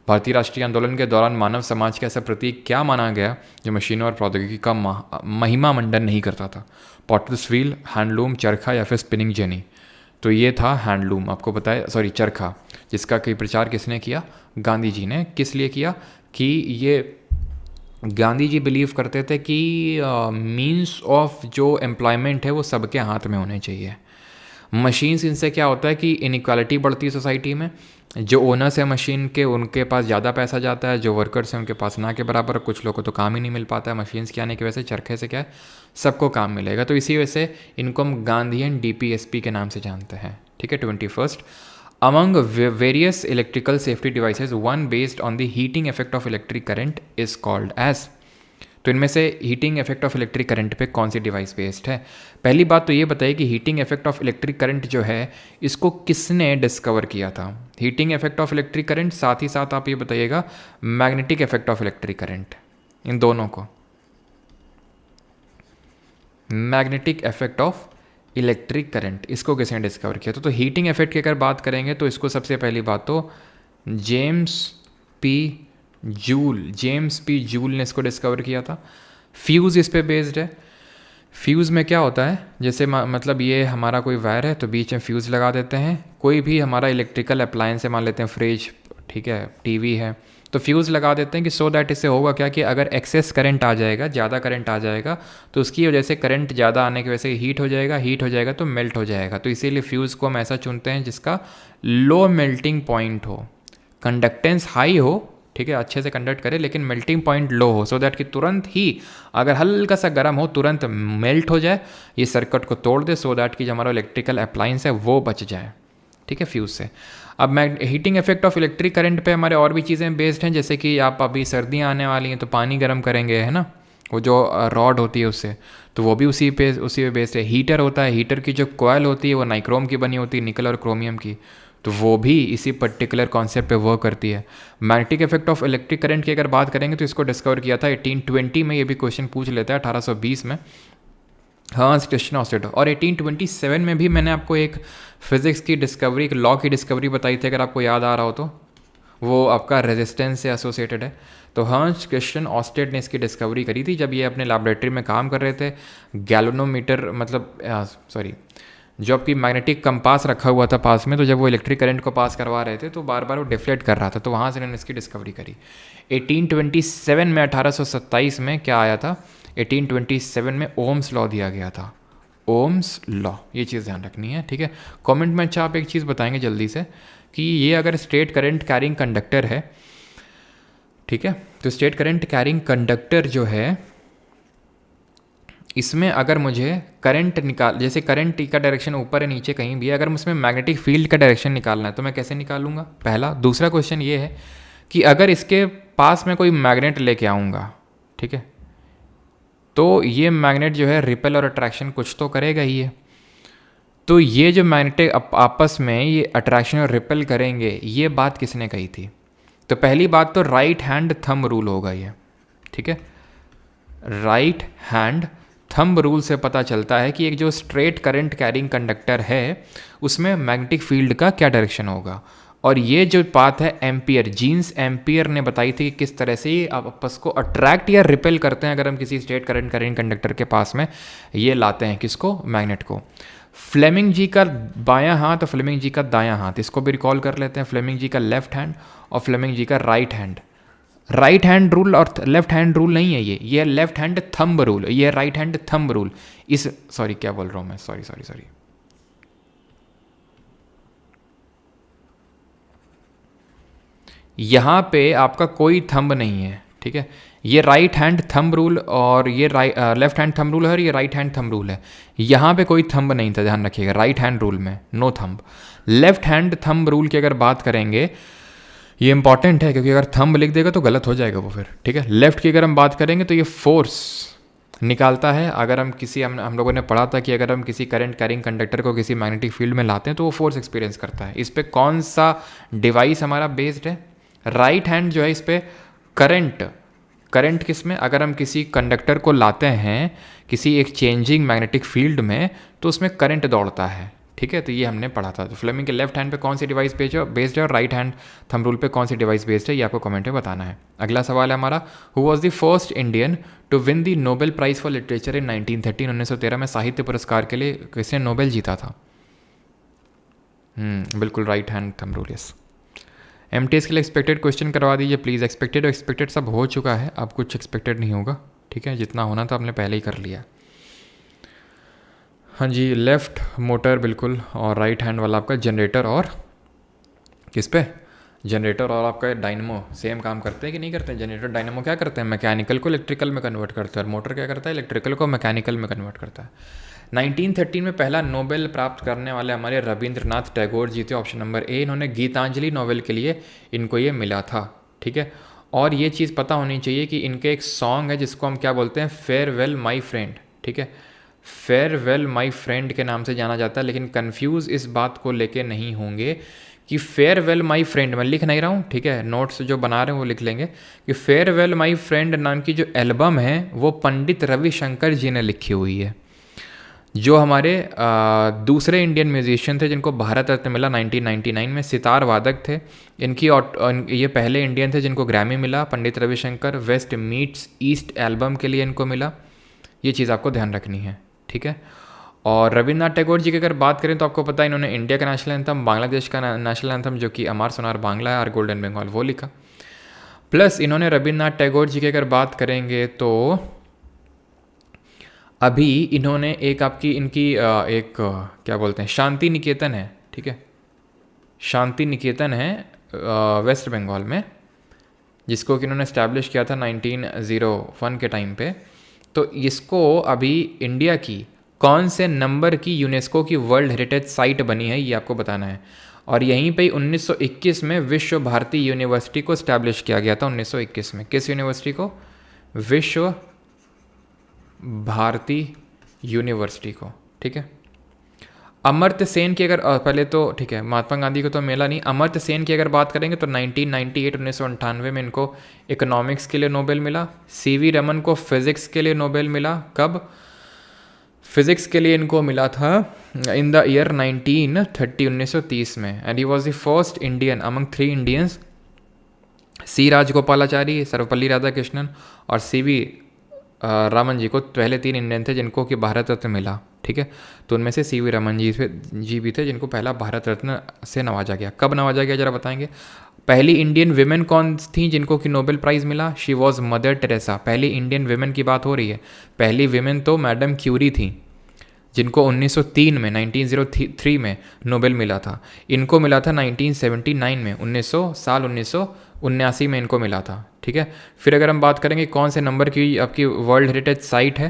भारतीय राष्ट्रीय आंदोलन के दौरान मानव समाज का ऐसा प्रतीक क्या माना गया जो मशीनों और प्रौद्योगिकी का महिमा मंडन नहीं करता था? पॉटर्स व्हील, हैंडलूम, चरखा या फिर स्पिनिंग जेनी? तो ये था हैंडलूम, आपको बताया, सॉरी चरखा, जिसका कि प्रचार किसने किया, गांधी जी ने। किस लिए किया कि ये गांधी जी बिलीव करते थे कि मीन्स ऑफ जो एम्प्लॉयमेंट है वो सबके हाथ में होने चाहिए। मशीन्स, इनसे क्या होता है कि इनइक्वालिटी बढ़ती है सोसाइटी में, जो ओनर्स है मशीन के उनके पास ज़्यादा पैसा जाता है, जो वर्कर्स हैं उनके पास ना के बराबर, कुछ लोगों को तो काम ही नहीं मिल पाता है। मशीन्स के आने की वजह से, चरखे से क्या है, सबको काम मिलेगा। तो इसी वजह से इनको हम गांधीयन DPSP के नाम से जानते हैं, ठीक है। 21st, among various electrical safety devices, one based on the heating effect of electric current is called as? तो इनमें से heating effect of electric current पे कौन सी डिवाइस बेस्ड है? पहली बात तो ये बताइए कि heating effect of electric current जो है इसको किसने डिस्कवर किया था? Heating effect of electric current, साथ ही साथ आप ये बताइएगा magnetic effect of electric current, इन दोनों को। Magnetic effect of electric current, इसको किसने डिस्कवर किया? तो हीटिंग इफेक्ट की अगर बात करेंगे तो इसको सबसे पहली बात तो जेम्स पी जूल ने इसको डिस्कवर किया था। फ्यूज़ इस पे बेस्ड है। फ्यूज़ में क्या होता है, जैसे मतलब ये हमारा कोई वायर है तो बीच में फ्यूज़ लगा देते हैं। कोई भी हमारा इलेक्ट्रिकल अप्लायंस है, मान लेते हैं फ्रिज, ठीक है, टीवी है, तो फ्यूज़ लगा देते हैं कि सो दैट इससे होगा क्या कि अगर एक्सेस करंट आ जाएगा, ज़्यादा करंट आ जाएगा तो उसकी वजह से करंट ज़्यादा आने की वजह से हीट हो जाएगा तो मेल्ट हो जाएगा। तो इसीलिए फ्यूज़ को हम ऐसा चुनते हैं जिसका लो मेल्टिंग पॉइंट हो, कंडक्टेंस हाई हो, ठीक है, अच्छे से कंडक्ट करे, लेकिन मेल्टिंग पॉइंट लो हो, सो दैट कि तुरंत ही अगर हल्का सा गर्म हो तुरंत मेल्ट हो जाए, ये सर्किट को तोड़ दे, सो दैट कि जो हमारा इलेक्ट्रिकल अप्लायंस है वो बच जाए, ठीक है, फ्यूज़ से। अब heating effect of electric current पे हमारे और भी चीज़ें बेस्ड हैं, जैसे कि आप अभी सर्दियाँ आने वाली हैं तो पानी गर्म करेंगे, है ना, वो जो रॉड होती है उससे, तो वो भी उसी पे बेस्ड है। हीटर होता है, हीटर की जो कॉयल होती है वो नाइक्रोम की बनी होती है, निकल और क्रोमियम की, तो वो भी इसी पर्टिकुलर कॉन्सेप्ट पे वर्क करती है। Magnetic effect of electric current की अगर बात करेंगे तो इसको डिस्कवर किया था 1820 में, ये भी क्वेश्चन पूछ लेता है 1820 में, हांस क्रिश्चियन ऑस्टेटर। और 1827 में भी मैंने आपको एक फिजिक्स की डिस्कवरी, एक लॉ की डिस्कवरी बताई थी, अगर आपको याद आ रहा हो तो, वो आपका रेजिस्टेंस से एसोसिएटेड है। तो हंस क्रिश्चियन ऑस्टेड ने इसकी डिस्कवरी करी थी जब ये अपने लैबोरेटरी में काम कर रहे थे। गैल्वेनोमीटर मतलब सॉरी, जो आपकी मैग्नेटिक कंपास रखा हुआ था पास में, तो जब वो इलेक्ट्रिक करंट को पास करवा रहे थे तो बार बार वो डिफ्लेक्ट कर रहा था, तो वहाँ से इन्होंने इसकी डिस्कवरी करी। 1827 में 1827 में क्या आया था, 1827 में ओम्स लॉ दिया गया था, ओम्स लॉ, ये चीज़ ध्यान रखनी है, ठीक है। कमेंट में अच्छा आप एक चीज़ बताएंगे जल्दी से कि ये अगर स्ट्रेट करंट कैरिंग कंडक्टर है, ठीक है, तो स्ट्रेट करंट कैरिंग कंडक्टर जो है इसमें अगर मुझे करंट निकाल, जैसे करंट का डायरेक्शन ऊपर है नीचे कहीं भी है, अगर उसमें मैग्नेटिक फील्ड का डायरेक्शन निकालना है तो मैं कैसे निकालूंगा, पहला। दूसरा क्वेश्चन ये है कि अगर इसके पास में कोई मैग्नेट लेके आऊँगा, ठीक है, तो ये मैग्नेट जो है रिपेल और अट्रैक्शन कुछ तो करेगा ही है। तो ये जो मैग्नेटिक आपस में ये अट्रैक्शन और रिपेल करेंगे, ये बात किसने कही थी? तो पहली बात तो राइट हैंड थंब रूल होगा ये, ठीक है। राइट हैंड थंब रूल से पता चलता है कि एक जो स्ट्रेट करंट कैरिंग कंडक्टर है उसमें मैग्नेटिक फील्ड का क्या डायरेक्शन होगा। और ये जो बात है एम्पियर, जीन्स एम्पियर ने बताई थी कि किस तरह से ये आपस को अट्रैक्ट या रिपेल करते हैं अगर हम किसी स्ट्रेट करंट कैरिंग कंडक्टर के पास में ये लाते हैं, किसको, मैग्नेट को। फ्लेमिंग जी का बायां हाथ और फ्लेमिंग जी का दायां हाथ, इसको भी रिकॉल कर लेते हैं। फ्लेमिंग जी का लेफ्ट हैंड और फ्लेमिंग जी का right hand. Right hand rule और लेफ्ट हैंड रूल नहीं है ये लेफ्ट हैंड थंब रूल, ये राइट हैंड थंब रूल। इस सॉरी क्या बोल रहा हूं मैं, सॉरी यहां पे आपका कोई थंब नहीं है, ठीक है। ये राइट हैंड थंब रूल और ये लेफ्ट हैंड थंब रूल है और ये राइट हैंड थंब रूल है। यहाँ पे कोई थंब नहीं था, ध्यान रखिएगा, राइट हैंड रूल में no thumb. Left hand thumb rule की अगर बात करेंगे, ये इंपॉर्टेंट है क्योंकि अगर थंब लिख देगा तो गलत हो जाएगा वो फिर, ठीक है। लेफ्ट की अगर हम बात करेंगे तो ये फोर्स निकालता है। अगर हम किसी हम लोगों ने पढ़ा था कि अगर हम किसी करंट कैरिंग कंडक्टर को किसी मैग्नेटिक फील्ड में लाते हैं तो वो फोर्स एक्सपीरियंस करता है। इस पर कौन सा डिवाइस हमारा बेस्ड है, राइट हैंड जो है इस पर करंट किस में, अगर हम किसी कंडक्टर को लाते हैं किसी एक चेंजिंग मैग्नेटिक फील्ड में तो उसमें करंट दौड़ता है, ठीक है। तो ये हमने पढ़ा था। तो फ्लेमिंग के लेफ्ट हैंड पे कौन सी डिवाइस बेस्ड है और राइट हैंड थंब रूल पे कौन सी डिवाइस बेस्ड है, ये आपको कमेंट में बताना है। अगला सवाल है हमारा, who was the first Indian to win the Nobel prize for literature in 1913? 1913 में साहित्य पुरस्कार के लिए किसने नोबेल जीता था? बिल्कुल right hand thumb rule, yes. MTS के लिए एक्सपेक्टेड क्वेश्चन करवा दीजिए प्लीज़। एक्सपेक्टेड और एक्सपेक्टेड सब हो चुका है, अब कुछ एक्सपेक्टेड नहीं होगा, ठीक है। जितना होना था हमने पहले ही कर लिया। हाँ जी, लेफ़्ट मोटर बिल्कुल, और राइट हैंड वाला आपका जनरेटर और किस पे, जनरेटर और आपका डायनमो सेम काम करते हैं कि नहीं करते हैं? जनरेटर डायनमो क्या करते हैं, मैकेनिकल को इलेक्ट्रिकल में कन्वर्ट करते हैं, और मोटर क्या करता है, इलेक्ट्रिकल को मैकेनिकल में कन्वर्ट करता है। 1913 में पहला नोबेल प्राप्त करने वाले हमारे रविंद्रनाथ टैगोर जी थे, ऑप्शन नंबर ए। इन्होंने गीतांजलि नोवेल के लिए इनको ये मिला था, ठीक है। और ये चीज़ पता होनी चाहिए कि इनके एक सॉन्ग है जिसको हम क्या बोलते हैं, फेयरवेल माई फ्रेंड, ठीक है। फेयरवेल माई फ्रेंड के नाम से जाना जाता है, लेकिन कन्फ्यूज़ इस बात को लेके नहीं होंगे कि फेयरवेल माई फ्रेंड, मैं लिख नहीं रहा हूँ, ठीक है, नोट्स जो बना रहे हैं वो लिख लेंगे कि फेयरवेल माई फ्रेंड नाम की जो एल्बम है वो पंडित रविशंकर जी ने लिखी हुई है, जो हमारे दूसरे इंडियन म्यूजिशियन थे जिनको भारत रत्न मिला 1999 में, सितार वादक थे इनकी। ये पहले इंडियन थे जिनको ग्रैमी मिला, Pandit Ravishankar. West Meets East album के लिए इनको मिला, ये चीज़ आपको ध्यान रखनी है, ठीक है। और रविन्द्रनाथ टैगोर जी की अगर बात करें तो आपको पता है इन्होंने इंडिया का नेशनल एंथम, बांग्लादेश का नेशनल एंथम जो कि अमार सोनार बांग्ला है और गोल्डन बंगाल, वो लिखा। प्लस इन्होंने रविन्द्रनाथ टैगोर जी की अगर बात करेंगे तो अभी इन्होंने एक आपकी इनकी एक क्या बोलते हैं, शांति निकेतन है, ठीक है, शांति निकेतन है वेस्ट बंगाल में, जिसको कि इन्होंने इस्टेब्लिश किया था 1901 के टाइम पे। तो इसको अभी इंडिया की कौन से नंबर की यूनेस्को की वर्ल्ड हेरिटेज साइट बनी है, ये आपको बताना है। और यहीं पे 1921 में विश्व भारती यूनिवर्सिटी को इस्टेब्लिश किया गया था। 1921 में किस यूनिवर्सिटी को, विश्व भारती यूनिवर्सिटी को, ठीक है। अमर्त्य सेन की अगर पहले तो ठीक है, महात्मा गांधी को तो मिला नहीं। अमर्त्य सेन की अगर बात करेंगे तो 1998 में इनको इकोनॉमिक्स के लिए नोबेल मिला। सीवी रमन को फिजिक्स के लिए नोबेल मिला, कब, फिजिक्स के लिए इनको मिला था इन द ईयर 1930 में, and he was the first Indian among 3 Indians C Rajagopalachari, Sarvepalli Radhakrishnan और सी वी रामन जी को पहले 3 इंडियन थे जिनको कि भारत रत्न मिला, ठीक है। तो उनमें से सी वी रमन जी भी थे जिनको पहला भारत रत्न से नवाजा गया। कब नवाजा गया जरा बताएंगे। पहली इंडियन विमेन कौन थी जिनको कि नोबेल प्राइज़ मिला? She was mother Teresa. पहली इंडियन विमेन की बात हो रही है। पहली विमेन तो मैडम क्यूरी थी जिनको 1903 में 1903 में नोबेल मिला था। इनको मिला था 1979 में 1979 में इनको मिला था, ठीक है। फिर अगर हम बात करेंगे कौन से नंबर की आपकी वर्ल्ड हेरिटेज साइट है,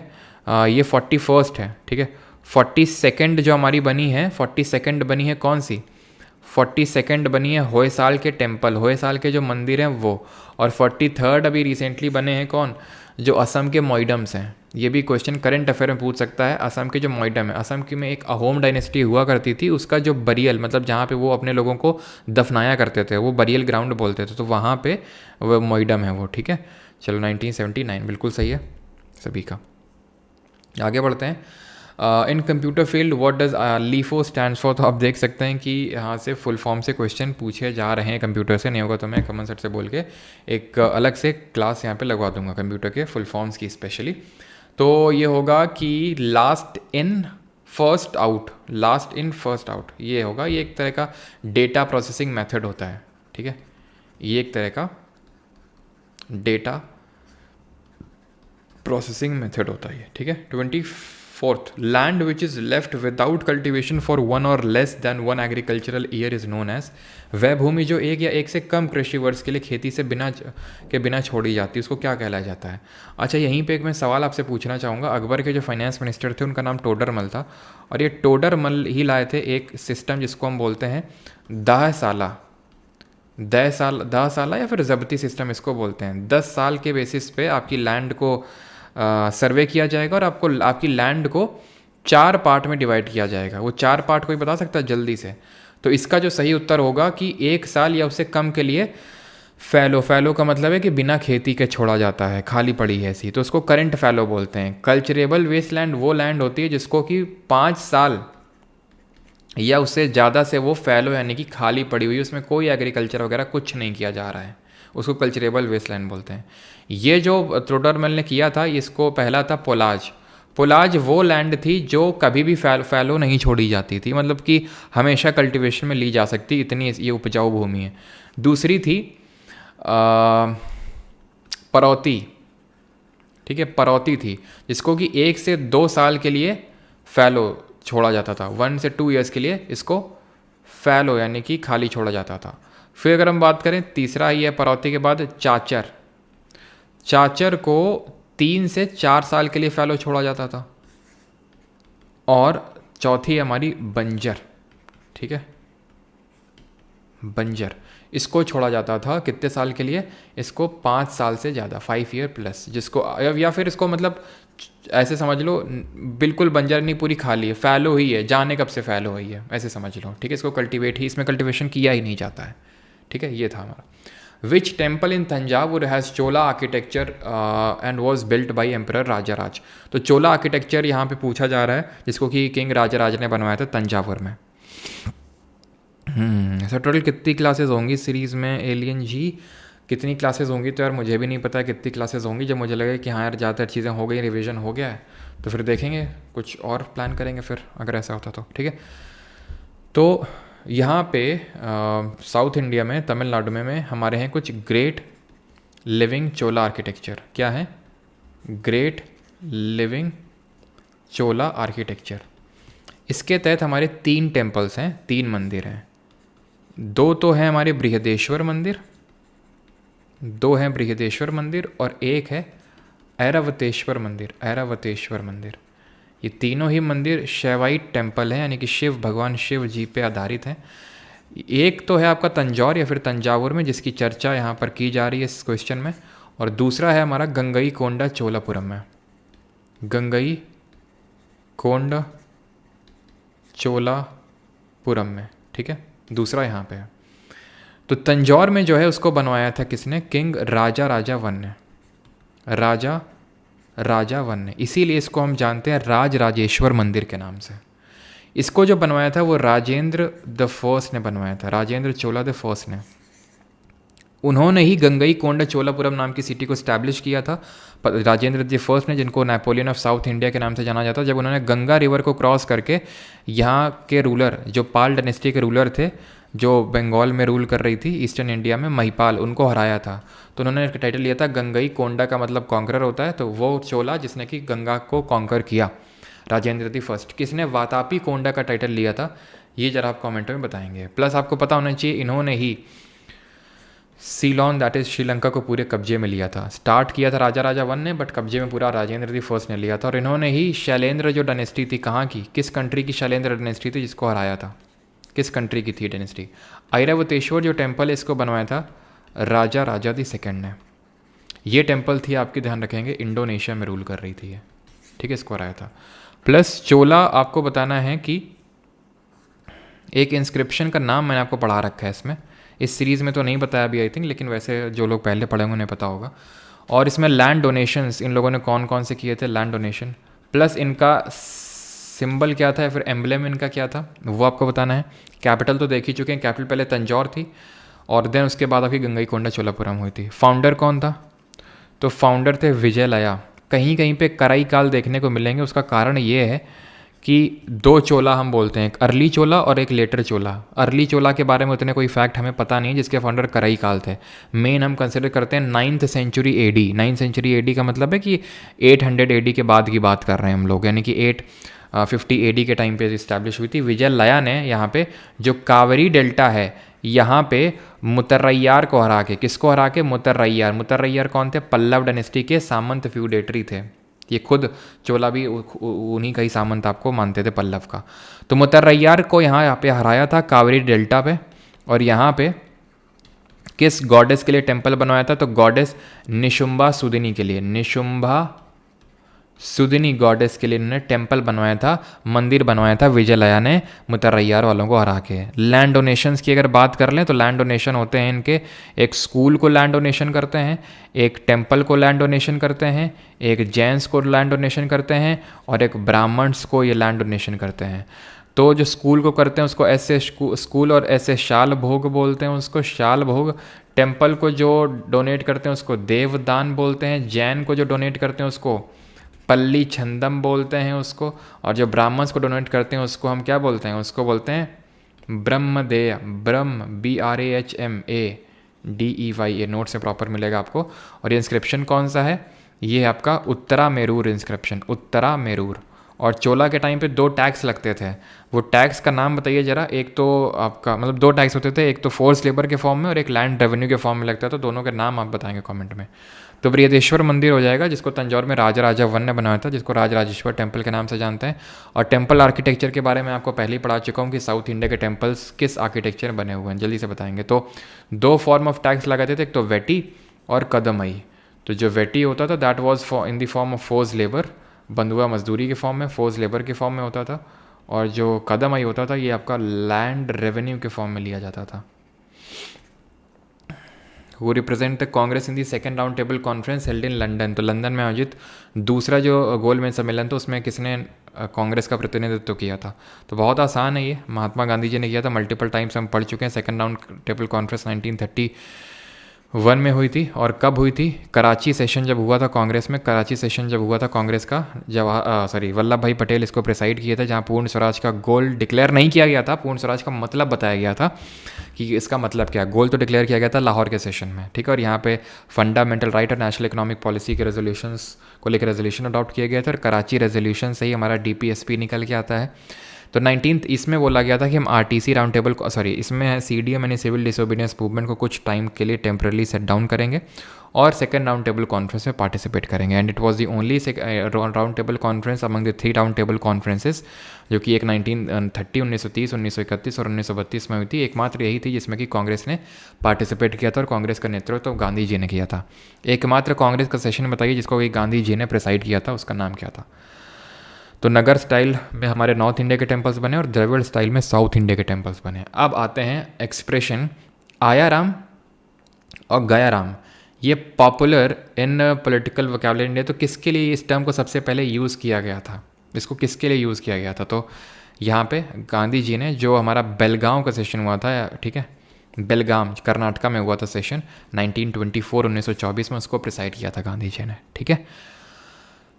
ये 41st है, ठीक है। 42nd जो हमारी बनी है, 42nd बनी है कौन सी? 42nd बनी है होयसाल के टेम्पल, होयसाल के जो मंदिर हैं वो। और 43rd अभी रिसेंटली बने हैं कौन? जो असम के मोइडम्स हैं। ये भी क्वेश्चन करंट अफेयर में पूछ सकता है। असम के जो मोइडम है, असम की में एक अहोम डायनेस्टी हुआ करती थी, उसका जो बरियल मतलब जहाँ पे वो अपने लोगों को दफनाया करते थे वो बरियल ग्राउंड बोलते थे, तो वहाँ पे वो मोइडम है वो, ठीक है। चलो 1979 बिल्कुल सही है सभी का। आगे बढ़ते हैं। इन computer field what does LIFO stands for. तो आप देख सकते हैं कि यहाँ से फुल फॉर्म से क्वेश्चन पूछे जा रहे हैं कंप्यूटर से। नहीं होगा तो मैं कमेंट सेट से बोल के एक अलग से क्लास यहाँ पे लगवा दूंगा कंप्यूटर के फुल फॉर्म्स की स्पेशली। तो ये होगा कि last in first out, last in first out ये होगा। ये एक तरह का डेटा प्रोसेसिंग मेथड होता है, ठीक है। ये एक तरह का डेटा प्रोसेसिंग मेथड होता है, ठीक है। 24th land which is left without cultivation for 1 और less than 1 agricultural year is known as. वह भूमि जो 1 या 1 से कम कृषि वर्ष के लिए खेती से बिना छोड़ी जाती है उसको क्या कहलाया जाता है? अच्छा, यहीं पे एक मैं सवाल आपसे पूछना चाहूँगा। अकबर के जो फाइनेंस मिनिस्टर थे उनका नाम टोडरमल था, और ये टोडरमल ही लाए थे एक सिस्टम जिसको हम बोलते हैं दह साला या फिर जब्ती सिस्टम इसको बोलते हैं। 10 साल के बेसिस पे आपकी लैंड को सर्वे किया जाएगा और आपकी लैंड को 4 पार्ट में डिवाइड किया जाएगा। वो 4 पार्ट कोई बता सकता है जल्दी से? तो इसका जो सही उत्तर होगा कि 1 साल या उससे कम के लिए फैलो का मतलब है कि बिना खेती के छोड़ा जाता है, खाली पड़ी है ऐसी, तो उसको करंट फैलो बोलते हैं। कल्चरेबल वेस्टलैंड वो लैंड होती है जिसको कि 5 साल या उससे ज़्यादा से वो फैलो यानी कि खाली पड़ी हुई, उसमें कोई एग्रीकल्चर वगैरह कुछ नहीं किया जा रहा है, उसको कल्चरेबल वेस्टलैंड बोलते हैं। ये जो टोडरमल ने किया था इसको पहला था पोलाज वो लैंड थी जो कभी भी फैलो नहीं छोड़ी जाती थी, मतलब कि हमेशा कल्टीवेशन में ली जा सकती, इतनी ये उपजाऊ भूमि है। दूसरी थी परौती, ठीक है, परौती थी जिसको कि 1 से 2 साल के लिए फैलो छोड़ा जाता था, 1 से 2 ईयर्स के लिए इसको फैलो यानी कि खाली छोड़ा जाता था। फिर अगर हम बात करें तीसरा ही है परौती के बाद चाचर को 3 से 4 साल के लिए फैलो छोड़ा जाता था। और चौथी हमारी बंजर, ठीक है, बंजर इसको छोड़ा जाता था कितने साल के लिए? इसको 5 साल से ज़्यादा, 5 ईयर प्लस, जिसको या फिर इसको मतलब ऐसे समझ लो बिल्कुल बंजर नहीं, पूरी खाली है, फैलो ही है, जाने कब से फैलो हुई है ऐसे समझ लो, ठीक है। इसको कल्टीवेट ही, इसमें कल्टीवेशन किया ही नहीं जाता है, ठीक है। ये था हमारा। Which temple in Thanjavur has Chola architecture and was built by emperor Rajaraja. तो चोला आर्किटेक्चर यहाँ पे पूछा जा रहा है जिसको कि किंग राजाराज ने बनवाया था तंजावुर में। सर टोटल कितनी क्लासेस होंगी सीरीज़ में एलियन जी? कितनी क्लासेस होंगी तो यार मुझे भी नहीं पता है कितनी क्लासेस होंगी। जब मुझे लगे कि हाँ यार ज़्यादातर चीज़ें हो गई, रिवीजन हो गया है, तो फिर देखेंगे कुछ और प्लान करेंगे फिर अगर ऐसा होता तो, ठीक है। तो यहाँ पे साउथ इंडिया में तमिलनाडु में हमारे हैं कुछ ग्रेट लिविंग चोला आर्किटेक्चर। क्या है? ग्रेट लिविंग चोला आर्किटेक्चर। इसके तहत हमारे 3 टेम्पल्स हैं, 3 मंदिर हैं। 2 तो हैं हमारे बृहदेश्वर मंदिर, 2 हैं बृहदेश्वर मंदिर और 1 है ऐरावतेश्वर मंदिर। ये तीनों ही मंदिर शैवाइट टेम्पल हैं यानी कि भगवान शिव जी पे आधारित हैं। एक तो है आपका तंजौर या फिर तंजावुर में जिसकी चर्चा यहाँ पर की जा रही है इस क्वेश्चन में, और दूसरा है हमारा गंगई कोंडा चोलापुरम में, गंगई कोंडा चोलापुरम में, ठीक है, दूसरा यहाँ पे है। तो तंजौर में जो है उसको बनवाया था किसने? किंग राजा वन ने, इसीलिए इसको हम जानते हैं राजराजेश्वर मंदिर के नाम से। इसको जो बनवाया था वो राजेंद्र द फर्स्ट ने बनवाया था, राजेंद्र चोला द फर्स्ट ने। उन्होंने ही गंगई कोंडा चोलापुरम नाम की सिटी को स्टैब्लिश किया था राजेंद्र द फर्स्ट ने, जिनको नेपोलियन ऑफ साउथ इंडिया के नाम से जाना जाता, जब उन्होंने गंगा रिवर को क्रॉस करके यहाँ के रूलर जो पाल डायनेस्टी के रूलर थे, जो बंगाल में रूल कर रही थी ईस्टर्न इंडिया में, महिपाल, उनको हराया था। तो उन्होंने टाइटल लिया था गंगई कोंडा का मतलब कॉन्करर होता है, तो वो चोला जिसने कि गंगा को कॉन्कर किया, राजेंद्र द फर्स्ट। किसने वातापी कोंडा का टाइटल लिया था, ये जरा आप कमेंट में बताएंगे। प्लस आपको पता होना चाहिए इन्होंने ही सीलोन दैट इज़ श्रीलंका को पूरे कब्जे में लिया था। स्टार्ट किया था राजा राजा वन ने, बट कब्जे में पूरा राजेंद्र दी फर्स्ट ने लिया था। और इन्होंने ही शैलेंद्र जो डायनेस्टी थी, कहाँ की, किस कंट्री की शैलेंद्र डायनेस्टी थी जिसको हराया था, किस कंट्री की थी डायनेस्टी? ऐरावतेश्वर जो टेम्पल है इसको बनवाया था राजा राजा दी सेकेंड ने। ये टेम्पल थी, आपके ध्यान रखेंगे, इंडोनेशिया में रूल कर रही थी ये, ठीक है, इसको हराया था। प्लस चोला आपको बताना है कि एक इंस्क्रिप्शन का नाम मैंने आपको पढ़ा रखा है इसमें, इस सीरीज़ में तो नहीं बताया अभी आई थिंक, लेकिन वैसे जो लोग पहले पढ़े होंगे उन्हें पता होगा। और इसमें लैंड डोनेशंस इन लोगों ने कौन कौन से किए थे, लैंड डोनेशन, प्लस इनका सिंबल क्या था या फिर एम्बलम इनका क्या था वो आपको बताना है। कैपिटल तो देख ही चुके हैं, कैपिटल पहले तंजौर थी और देन उसके बाद आपकी गंगईकोंडा चोलापुरम हुई थी। फाउंडर कौन था, तो फाउंडर थे विजयलया। कहीं कहीं पे कराई काल देखने को मिलेंगे, उसका कारण ये है कि दो चोला हम बोलते हैं, एक अर्ली चोला और एक लेटर चोला। अर्ली चोला के बारे में उतने कोई फैक्ट हमें पता नहीं है, जिसके फाउंडर कराई काल थे। मेन हम कंसिडर करते हैं 9th century AD. 9th century AD का मतलब है कि 800 एडी के बाद की बात कर रहे हैं हम लोग, यानी कि 850 एडी के टाइम पे इस्टेब्लिश हुई थी। विजयलया ने यहाँ पे जो कावेरी डेल्टा है यहाँ पे मुत्तरैयार को हरा के, किसको हरा के, मुत्तरैयार। मुत्तरैयार कौन थे, पल्लव डायनेस्टी के सामंत फ्यूडेटरी थे। ये खुद चोला भी उन्हीं का ही सामंत आपको मानते थे, पल्लव का। तो मुत्तरैयार को यहाँ पे हराया था कावेरी डेल्टा पे। और यहाँ पे किस गॉडेस के लिए टेम्पल बनवाया था, तो गॉडेस निशुम्भा सुदिनी के लिए, निशुम्भा सुदिनी गॉडेस के लिए इन्होंने टेम्पल बनवाया था, मंदिर बनवाया था विजयलया ने मुत्तरैयार वालों को हरा के। लैंड डोनेशंस की अगर बात कर लें तो लैंड डोनेशन होते हैं इनके, एक स्कूल को लैंड डोनेशन करते हैं, एक टेम्पल को लैंड डोनेशन करते हैं, एक जैन्स को लैंड डोनेशन करते हैं और एक ब्राह्मण्स को ये लैंड डोनेशन करते हैं। तो जो स्कूल को करते हैं उसको ऐसे स्कूल और ऐसे शाल भोग बोलते हैं उसको, शाल भोग। टेम्पल को जो डोनेट करते हैं उसको देवदान बोलते हैं। जैन को जो डोनेट करते हैं उसको पल्ली छंदम बोलते हैं उसको। और जो ब्राह्मण्स को डोनेट करते हैं उसको हम क्या बोलते हैं, उसको बोलते हैं ब्रह्मदेय, ब्रह्म BRAHMADEY। ये नोट से प्रॉपर मिलेगा आपको। और ये इंस्क्रिप्शन कौन सा है, ये है आपका उत्तरा मेरूर इंस्क्रिप्शन, उत्तरा मेरूर। और चोला के टाइम पे 2 टैक्स लगते थे, वो टैक्स का नाम बताइए ज़रा। एक तो आपका मतलब 2 टैक्स होते थे, एक तो फोर्स लेबर के फॉर्म में और एक लैंड रेवेन्यू के फॉर्म में लगता था। तो दोनों के नाम आप बताएंगे कमेंट में। तो बृहदेश्वर मंदिर हो जाएगा, जिसको तंजौर में राजा राजा वन ने बनाया था, जिसको राजराजेश्वर टेम्पल के नाम से जानते हैं। और टेम्पल आर्किटेक्चर के बारे में आपको पहले ही पढ़ा चुका हूँ कि साउथ इंडिया के टेम्पल्स किस आर्किटेक्चर में बने हुए हैं, जल्दी से बताएंगे। तो 2 फॉर्म ऑफ टैक्स लगाते थे, एक तो वेटी और कदमई। तो जो वेटी होता था that was in the form of force labour, बंधुआ मजदूरी के फॉर्म में, फोर्स लेबर के फॉर्म में होता था। और जो कदमई होता था ये आपका लैंड रेवेन्यू के फॉर्म में लिया जाता था। वो represent the Congress in the second round table conference held in London. तो लंदन में आयोजित दूसरा जो गोलमेज सम्मेलन था उसमें किसने कांग्रेस का प्रतिनिधित्व किया था। तो बहुत आसान है ये, महात्मा गांधी जी ने किया था, मल्टीपल टाइम्स हम पढ़ चुके हैं। सेकेंड राउंड टेबल कॉन्फ्रेंस 1931 में हुई थी। और कब हुई थी, कराची सेशन जब हुआ था कांग्रेस में, कराची सेशन जब हुआ था कांग्रेस का, वल्लभ भाई पटेल इसको प्रेसाइड किए थे, जहाँ पूर्ण स्वराज का गोल डिक्लेयर नहीं किया गया था, पूर्ण स्वराज का मतलब बताया गया था कि इसका मतलब क्या है। गोल तो डिक्लेयर किया गया था लाहौर के सेशन में, ठीक है। और यहाँ पे फंडामेंटल राइट और नेशनल इकोनॉमिक पॉलिसी के रेजोल्यूशंस को लेकर रेजोल्यूशन अडॉप्ट किया गया था। और कराची रेजोल्यूशन से ही हमारा DPSP निकल के आता है। तो 19th इसमें बोला गया था कि हम RTC राउंड टेबल इसमें CDM यानी सिविल डिसोबीडियंस मूवमेंट को कुछ टाइम के लिए टेम्परली सेट डाउन करेंगे और सेकेंड राउंड टेबल कॉन्फ्रेंस में पार्टिसिपेट करेंगे। And it was the only round table conference among the 3 round table conferences, जो कि एक 1930, 1930, 1931 और 1932 में हुई थी। एकमात्र यही थी जिसमें कि कांग्रेस ने पार्टिसिपेट किया था और कांग्रेस का नेतृत्व तो गांधी जी ने किया था। एकमात्र कांग्रेस का सेशन बताइए जिसको कि गांधी जी ने प्रेसाइड किया था, उसका नाम क्या था। तो नगर स्टाइल में हमारे नॉर्थ इंडिया के टेम्पल्स बने और द्रविड़ स्टाइल में साउथ इंडिया के टेम्पल्स बने। अब आते हैं एक्सप्रेशन आया राम और गया राम, ये popular in political vocabulary India. तो किसके लिए इस टर्म को सबसे पहले यूज़ किया गया था, इसको किसके लिए यूज़ किया गया था, तो यहाँ पे गांधी जी ने, जो हमारा बेलगांव का सेशन हुआ था, ठीक है, बेलगाम कर्नाटका में हुआ था सेशन 1924 में, उसको प्रिसाइड किया था गांधी जी ने, ठीक है।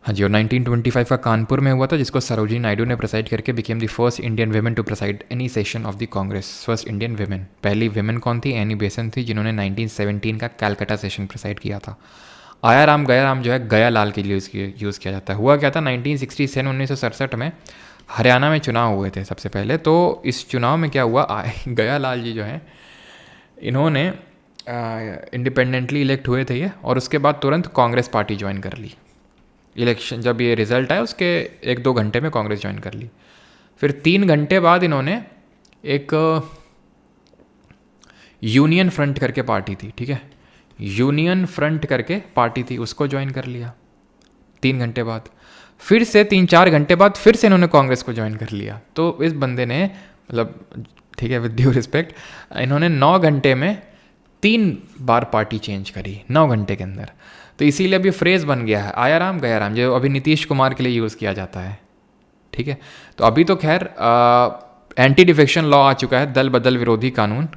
हाँ जी, और 1925 का कानपुर में हुआ था, जिसको सरोजिनी नायडू ने प्रिसाइड करके became the first Indian women to preside any session of the Congress. First Indian women, पहली वुमेन कौन थी? एनी बेसेंट थी, जिन्होंने 1917 का कैलकाटा सेशन प्रिसाइड किया था। आया राम गया राम जो है गया लाल के लिए यूज़ किया जाता है। हुआ क्या था 1967 1967 में हरियाणा में चुनाव हुए थे सबसे पहले। तो इस चुनाव में क्या हुआ, गया लाल जी जो हैं इन्होंने इंडिपेंडेंटली इलेक्ट हुए थे ये, और उसके बाद तुरंत कांग्रेस पार्टी ज्वाइन कर ली। इलेक्शन जब ये रिज़ल्ट आया उसके 1-2 घंटे में कांग्रेस ज्वाइन कर ली। फिर 3 घंटे बाद इन्होंने एक यूनियन फ्रंट करके पार्टी थी, ठीक है, यूनियन फ्रंट करके पार्टी थी, उसको ज्वाइन कर लिया 3 घंटे बाद। फिर से 3-4 घंटे बाद फिर से इन्होंने कांग्रेस को ज्वाइन कर लिया। तो इस बंदे ने मतलब, ठीक है, विद ड्यू रिस्पेक्ट, इन्होंने 9 घंटे में 3 बार पार्टी चेंज करी 9 घंटे के अंदर। तो इसीलिए अभी फ्रेज़ बन गया है आया राम गया राम, जो अभी नीतीश कुमार के लिए यूज़ किया जाता है, ठीक है। तो अभी तो खैर एंटी डिफेक्शन लॉ आ चुका है, दल बदल विरोधी कानून,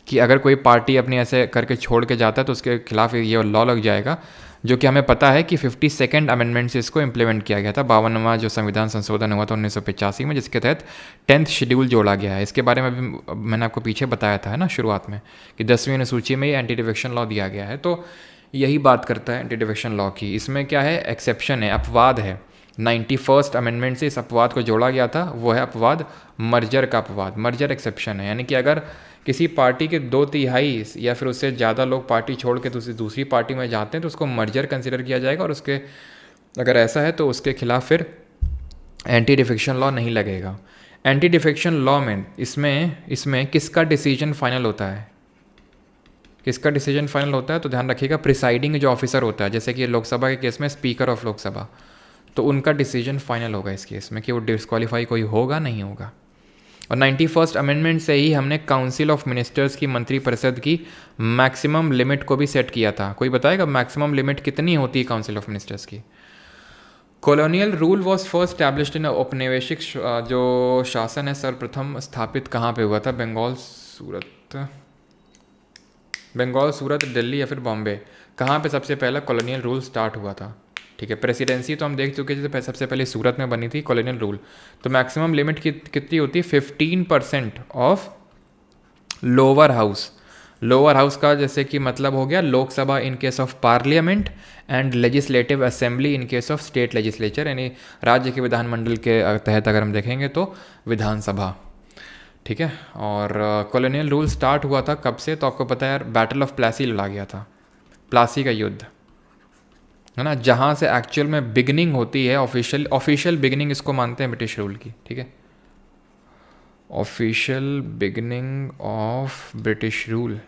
कि अगर कोई पार्टी अपनी ऐसे करके छोड़ के जाता है तो उसके खिलाफ ये लॉ लग जाएगा, जो कि हमें पता है कि 52nd अमेंडमेंट से इसको इम्प्लीमेंट किया गया था। 52वां जो संविधान संशोधन हुआ था 1985 में, जिसके तहत 10th शेड्यूल जोड़ा गया है। इसके बारे में भी मैंने आपको पीछे बताया था, है ना, शुरुआत में, कि 10वीं अनुसूची में ये एंटी डिफेक्शन लॉ दिया गया है। तो यही बात करता है एंटी डिफेक्शन लॉ की। इसमें क्या है, एक्सेप्शन है, अपवाद है। 91st अमेंडमेंट से इस अपवाद को जोड़ा गया था, वो है अपवाद मर्जर का अपवाद, मर्जर एक्सेप्शन है। यानी कि अगर किसी पार्टी के 2/3 या फिर उससे ज़्यादा लोग पार्टी छोड़ के दूसरी पार्टी में जाते हैं तो उसको मर्जर कंसिडर किया जाएगा, और उसके अगर ऐसा है तो उसके खिलाफ फिर एंटी डिफेक्शन लॉ नहीं लगेगा। एंटी डिफेक्शन लॉ में इसमें किसका डिसीजन फाइनल होता है, किसका डिसीजन फाइनल होता है? तो ध्यान रखिएगा, प्रिसाइडिंग जो ऑफिसर होता है, जैसे कि लोकसभा के केस में स्पीकर ऑफ लोकसभा, तो उनका डिसीजन फाइनल होगा इस केस में कि वो डिस्क्वालीफाई कोई होगा नहीं होगा। और 91st अमेंडमेंट से ही हमने काउंसिल ऑफ मिनिस्टर्स की, मंत्रिपरिषद की मैक्सिमम लिमिट को भी सेट किया था। कोई बताएगा मैक्सिमम लिमिट कितनी होती है काउंसिल ऑफ मिनिस्टर्स की? Colonial rule was first established इन औपनिवेशिक जो शासन है सर्वप्रथम स्थापित कहाँ पे हुआ था? बंगाल, सूरत, दिल्ली या फिर बॉम्बे, कहाँ पे सबसे पहला कॉलोनियल रूल स्टार्ट हुआ था? ठीक है, प्रेसिडेंसी तो हम देख चुके थे, सबसे पहले सूरत में बनी थी कॉलोनियल रूल। तो मैक्सिमम लिमिट कितनी होती है? 15% of lower house. Lower house का जैसे कि मतलब हो गया Lok Sabha in case of parliament, and legislative assembly in case of state legislature, यानी राज्य के विधानमंडल के तहत अगर हम देखेंगे तो विधानसभा, ठीक है। और कॉलोनियल रूल स्टार्ट हुआ था कब से? तो आपको पता है यार, बैटल ऑफ प्लासी लड़ा गया था, प्लासी का युद्ध, है ना, जहाँ से एक्चुअल में बिगनिंग होती है, ऑफिशियल बिगनिंग इसको मानते हैं ब्रिटिश रूल की, ठीक है, official beginning of British rule,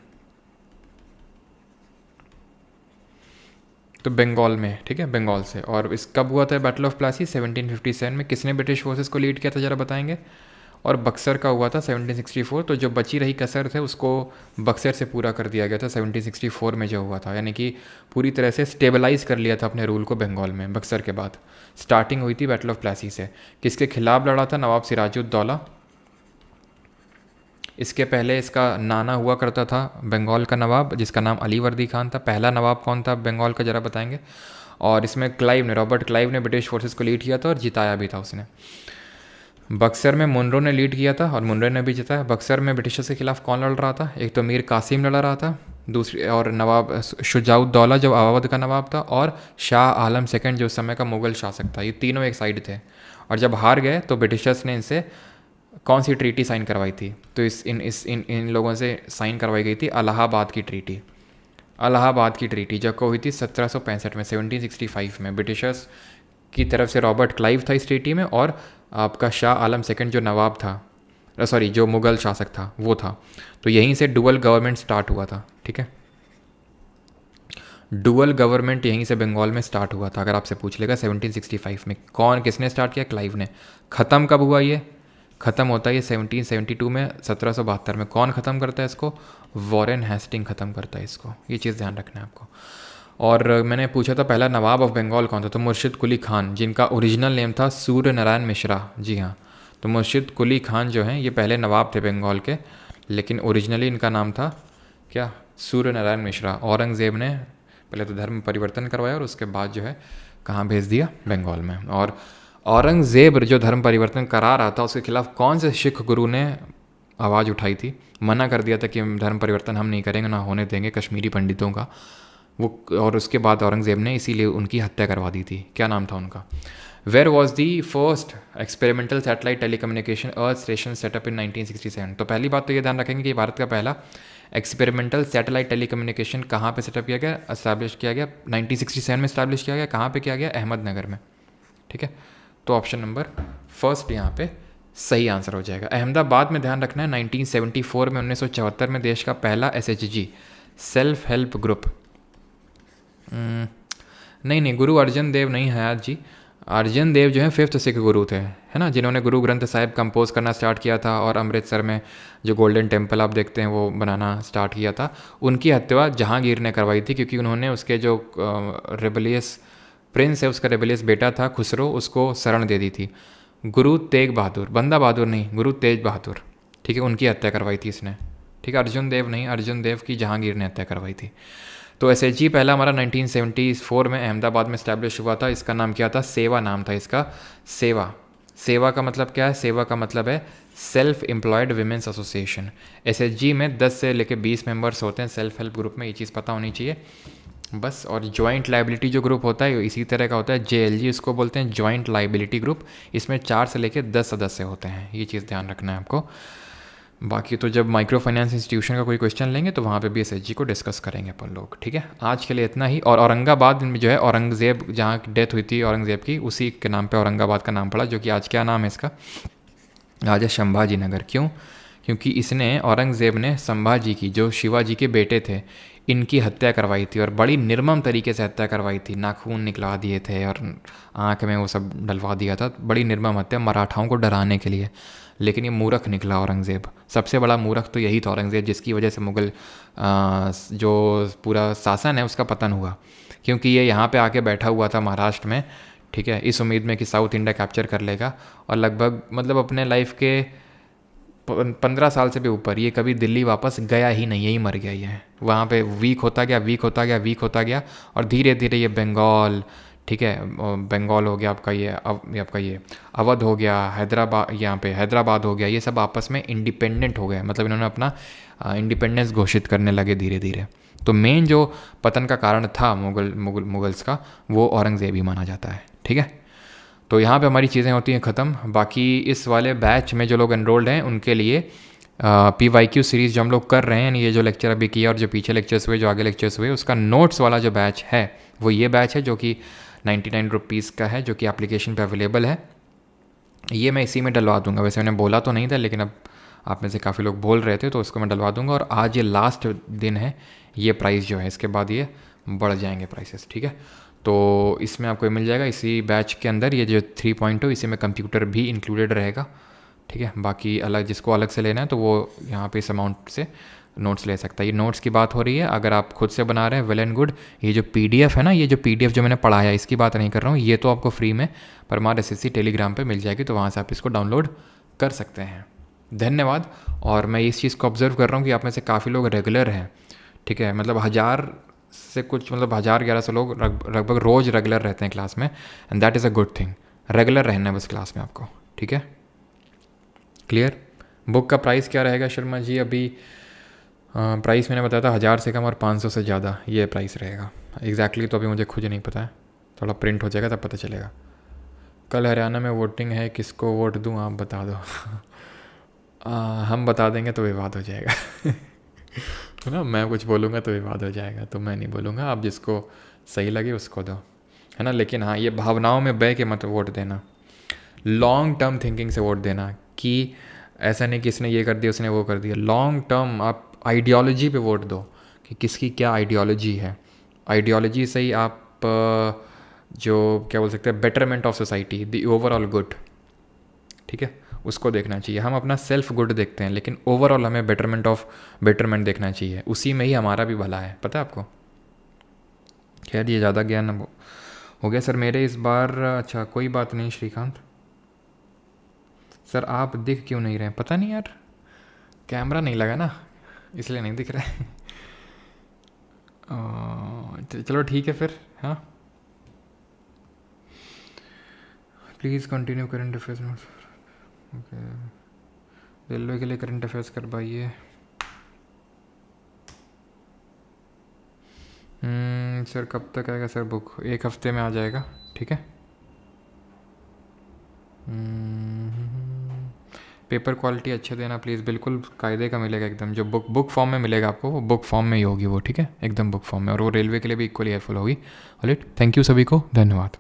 तो बंगाल में, ठीक है, बंगाल से। और इस कब हुआ था बैटल ऑफ प्लासी? 1757 में। किसने ब्रिटिश फोर्सेस को लीड किया था, जरा बताएंगे? और बक्सर का हुआ था 1764। तो जो बची रही कसर थे उसको बक्सर से पूरा कर दिया गया था 1764 में जो हुआ था, यानी कि पूरी तरह से स्टेबलाइज कर लिया था अपने रूल को बंगाल में। बक्सर के बाद स्टार्टिंग हुई थी बैटल ऑफ प्लासी से। किसके खिलाफ लड़ा था? नवाब सिराजुद्दौला। इसके पहले इसका नाना हुआ करता था बंगाल का नवाब, जिसका नाम अली वर्दी खान था। पहला नवाब कौन था बंगाल का, जरा बताएंगे? और इसमें रॉबर्ट क्लाइव ने ब्रिटिश फोर्सेस को लीड किया था और जिताया भी था उसने। बक्सर में मुनरो ने लीड किया था और मुनरो ने भी जिताया। बक्सर में ब्रिटिशर्स के खिलाफ कौन लड़ रहा था? एक तो मीर कासिम लड़ रहा था, दूसरी और नवाब शुजाउद्दौला जो अवध का नवाब था, और शाह आलम सेकंड जो उस समय का मुगल शासक था। ये तीनों एक साइड थे। और जब हार गए तो ब्रिटिशर्स ने इनसे कौन सी ट्रीटी साइन करवाई थी? तो इन लोगों से साइन करवाई गई थी इलाहाबाद की ट्रीटी। इलाहाबाद की ट्रीटी जब को हुई थी 1765 में, 1765 में। ब्रिटिशर्स की तरफ से रॉबर्ट क्लाइव था इस ट्रीटी में, और आपका शाह आलम सेकंड जो नवाब था, जो मुगल शासक था वो था। तो यहीं से डुअल गवर्नमेंट स्टार्ट हुआ था, ठीक है। डुअल गवर्नमेंट यहीं से बंगाल में स्टार्ट हुआ था। अगर आपसे पूछ लेगा 1765 में किसने स्टार्ट किया? क्लाइव ने। ख़त्म कब हुआ ये? ख़त्म होता है ये 1772 में, 1772 में। कौन ख़त्म करता है इसको? वॉरेन हेस्टिंग ख़त्म करता है इसको। ये चीज़ ध्यान रखना है आपको। और मैंने पूछा था पहला नवाब ऑफ बंगाल कौन था? तो मुर्शिद कुली खान, जिनका ओरिजिनल नेम था सूर्य नारायण मिश्रा। जी हाँ, तो मुर्शिद कुली खान जो हैं ये पहले नवाब थे बंगाल के, लेकिन ओरिजिनली इनका नाम था क्या, सूर्य नारायण मिश्रा। औरंगज़ेब ने पहले तो धर्म परिवर्तन करवाया और उसके बाद जो है कहाँ भेज दिया, बंगाल में। और औरंगज़ेब जो धर्म परिवर्तन करा रहा था उसके खिलाफ कौन से सिख गुरु ने आवाज़ उठाई थी, मना कर दिया था कि धर्म परिवर्तन हम नहीं करेंगे, ना होने देंगे कश्मीरी पंडितों का वो। और उसके बाद औरंगज़ेब ने इसीलिए उनकी हत्या करवा दी थी। क्या नाम था उनका? Where was the first experimental satellite telecommunication earth station set up in 1967। तो पहली बात तो ये ध्यान रखेंगे कि भारत का पहला एक्सपेरिमेंटल सैटेलाइट टेलीकम्युनिकेशन कहाँ पे सेटअप किया गया, एस्टैब्लिश किया गया 1967 में। एस्टैब्लिश किया गया कहाँ पे किया गया? अहमदनगर में। ठीक है, तो ऑप्शन नंबर फर्स्ट यहाँ पे सही आंसर हो जाएगा। अहमदाबाद में ध्यान रखना है 1974 में 1974 में देश का पहला SHG सेल्फ हेल्प ग्रुप, नहीं गुरु अर्जन देव नहीं है जी। अर्जन देव जो है 5th सिख गुरु थे, है ना, जिन्होंने गुरु ग्रंथ साहिब कंपोज करना स्टार्ट किया था और अमृतसर में जो गोल्डन टेम्पल आप देखते हैं वो बनाना स्टार्ट किया था। उनकी हत्या जहांगीर ने करवाई थी, क्योंकि उन्होंने उसके जो रेबलियस प्रिंस है, उसका रेबलियस बेटा था खुसरो, उसको शरण दे दी थी। गुरु तेग बहादुर, बंदा बहादुर नहीं, गुरु तेज बहादुर, ठीक है, उनकी हत्या करवाई थी इसने। ठीक है, अर्जुन देव नहीं, अर्जुन देव की जहांगीर ने हत्या करवाई थी। तो SHG पहला हमारा 1974 में अहमदाबाद में इस्टेब्लिश हुआ था। इसका नाम क्या था? सेवा नाम था इसका, सेवा। सेवा का मतलब क्या है? सेवा का मतलब है self employed women's association. SHG में 10 से लेकर 20 मेंबर्स होते हैं सेल्फ हेल्प ग्रुप में, ये चीज़ पता होनी चाहिए बस। और जॉइंट लाइबिलिटी जो ग्रुप होता है इसी तरह का होता है, JLG इसको बोलते हैं, जॉइंट लाइबिलिटी ग्रुप। इसमें 4 से लेकर 10 सदस्य होते हैं, ये चीज़ ध्यान रखना है आपको। बाकी तो जब माइक्रो फाइनेंस इंस्टीट्यूशन का कोई क्वेश्चन लेंगे तो वहाँ पे भी SHG को डिस्कस करेंगे अपन लोग। ठीक है, आज के लिए इतना ही। और औरंगाबाद में जो है औरंगज़ेब जहाँ डेथ हुई थी औरंगज़ेब की, उसी के नाम पे औरंगाबाद का नाम पड़ा, जो कि आज क्या नाम है इसका? आज है संभाजी नगर। क्यों? क्योंकि इसने, औरंगज़ेब ने संभाजी की, जो शिवाजी के बेटे थे, इनकी हत्या करवाई थी और बड़ी निर्मम तरीके से हत्या करवाई थी। नाखून निकला दिए थे और आँख में वो सब डलवा दिया था, बड़ी निर्मम हत्या, मराठाओं को डराने के लिए। लेकिन ये मूर्ख निकला औरंगज़ेब, सबसे बड़ा मूर्ख तो यही था औरंगज़ेब, जिसकी वजह से मुग़ल जो पूरा शासन है उसका पतन हुआ। क्योंकि ये यहाँ पे आके बैठा हुआ था महाराष्ट्र में, ठीक है, इस उम्मीद में कि साउथ इंडिया कैप्चर कर लेगा, और लगभग मतलब अपने लाइफ के 15 साल से भी ऊपर ये कभी दिल्ली वापस गया ही नहीं, यही मर गया ये। वहाँ पे वीक होता गया, वीक होता गया, वीक होता गया, और धीरे धीरे ये बंगाल, ठीक है, बंगाल हो गया आपका, ये अवध हो गया, हैदराबाद, यहाँ पे हैदराबाद हो गया, ये सब आपस में इंडिपेंडेंट हो गए। मतलब इन्होंने अपना इंडिपेंडेंस घोषित करने लगे धीरे धीरे। तो मेन जो पतन का कारण था मुगल्स का, वो औरंगज़ेब ही माना जाता है। ठीक है, तो यहाँ पे हमारी चीज़ें होती हैं ख़त्म। बाकी इस वाले बैच में जो लोग एनरोल्ड हैं उनके लिए PYQ सीरीज़ जो हम लोग कर रहे हैं, यानी ये जो लेक्चर अभी किया और जो पीछे लेक्चर्स हुए, जो आगे लेक्चर्स हुए, उसका नोट्स वाला जो बैच है वो ये बैच है, जो कि 99 रुपीज़ का है, जो कि एप्लीकेशन पे अवेलेबल है। ये मैं इसी में डलवा दूंगा, वैसे मैंने बोला तो नहीं था, लेकिन अब आप में से काफ़ी लोग बोल रहे थे तो उसको मैं डलवा दूंगा। और आज ये लास्ट दिन है, ये प्राइस जो है, इसके बाद ये बढ़ जाएंगे प्राइसेस। ठीक है, तो इसमें आपको मिल जाएगा इसी बैच के अंदर, ये जो 3.0, इसी में कंप्यूटर भी इंक्लूडेड रहेगा। ठीक है, बाकी अलग जिसको अलग से लेना है तो वो यहाँ पे इस अमाउंट से नोट्स ले सकता है। ये नोट्स की बात हो रही है, अगर आप खुद से बना रहे हैं वेल एंड गुड। ये जो PDF है ना, ये जो PDF जो मैंने पढ़ाया इसकी बात नहीं कर रहा हूँ, ये तो आपको फ्री में परमार SSC टेलीग्राम पे मिल जाएगी, तो वहाँ से आप इसको डाउनलोड कर सकते हैं। धन्यवाद। और मैं इस चीज़ को ऑब्जर्व कर रहा हूँ कि आप में से काफ़ी लोग रेगुलर हैं। ठीक है, मतलब 1000 से कुछ, मतलब 1000-1100 लोग लगभग रोज़ रेगुलर रहते हैं क्लास में, and that is a good thing. Regular रहना है बस क्लास में आपको। ठीक है, क्लियर। बुक का प्राइस क्या रहेगा शर्मा जी? अभी प्राइस मैंने बताया था 1000 से कम और 500 से ज़्यादा, ये प्राइस रहेगा एग्जैक्टली। तो अभी मुझे खुद नहीं पता है, थोड़ा प्रिंट हो जाएगा तब पता चलेगा। कल हरियाणा में वोटिंग है, किसको वोट दूं आप बता दो। हम बता देंगे तो विवाद हो जाएगा। है ना, मैं कुछ बोलूँगा तो विवाद हो जाएगा, तो मैं नहीं बोलूँगा, आप जिसको सही लगे उसको दो, है ना। लेकिन हाँ, ये भावनाओं में बह के मत वोट देना, लॉन्ग टर्म थिंकिंग से वोट देना, कि ऐसा नहीं कि इसने ये कर दिया उसने वो कर दिया। लॉन्ग टर्म आप आइडियोलॉजी पे वोट दो, कि किसकी क्या आइडियोलॉजी है। आइडियोलॉजी से ही आप जो क्या बोल सकते हैं, betterment of society, the overall good, ठीक है, उसको देखना चाहिए। हम अपना सेल्फ गुड देखते हैं, लेकिन ओवरऑल हमें बेटरमेंट देखना चाहिए, उसी में ही हमारा भी भला है, पता है आपको। खैर, ये ज़्यादा ज्ञान हो गया सर मेरे इस बार। अच्छा, कोई बात नहीं श्रीकांत सर, आप दिख क्यों नहीं रहे? पता नहीं यार, कैमरा नहीं लगा ना, इसलिए नहीं दिख रहा है। चलो ठीक है फिर। हाँ, please continue current affairs. Okay, railway के लिए करंट अफेयर्स करवाइए। सर कब तक आएगा सर बुक? 1 हफ्ते में आ जाएगा, ठीक है। पेपर क्वालिटी अच्छे देना प्लीज़, बिल्कुल कायदे का मिलेगा एकदम। जो बुक फॉर्म में मिलेगा आपको, वो बुक फॉर्म में ही होगी वो, ठीक है, एकदम बुक फॉर्म में। और वो रेलवे के लिए भी इक्वली हेल्पफुल होगी। ऑलराइट, थैंक यू सभी को, धन्यवाद।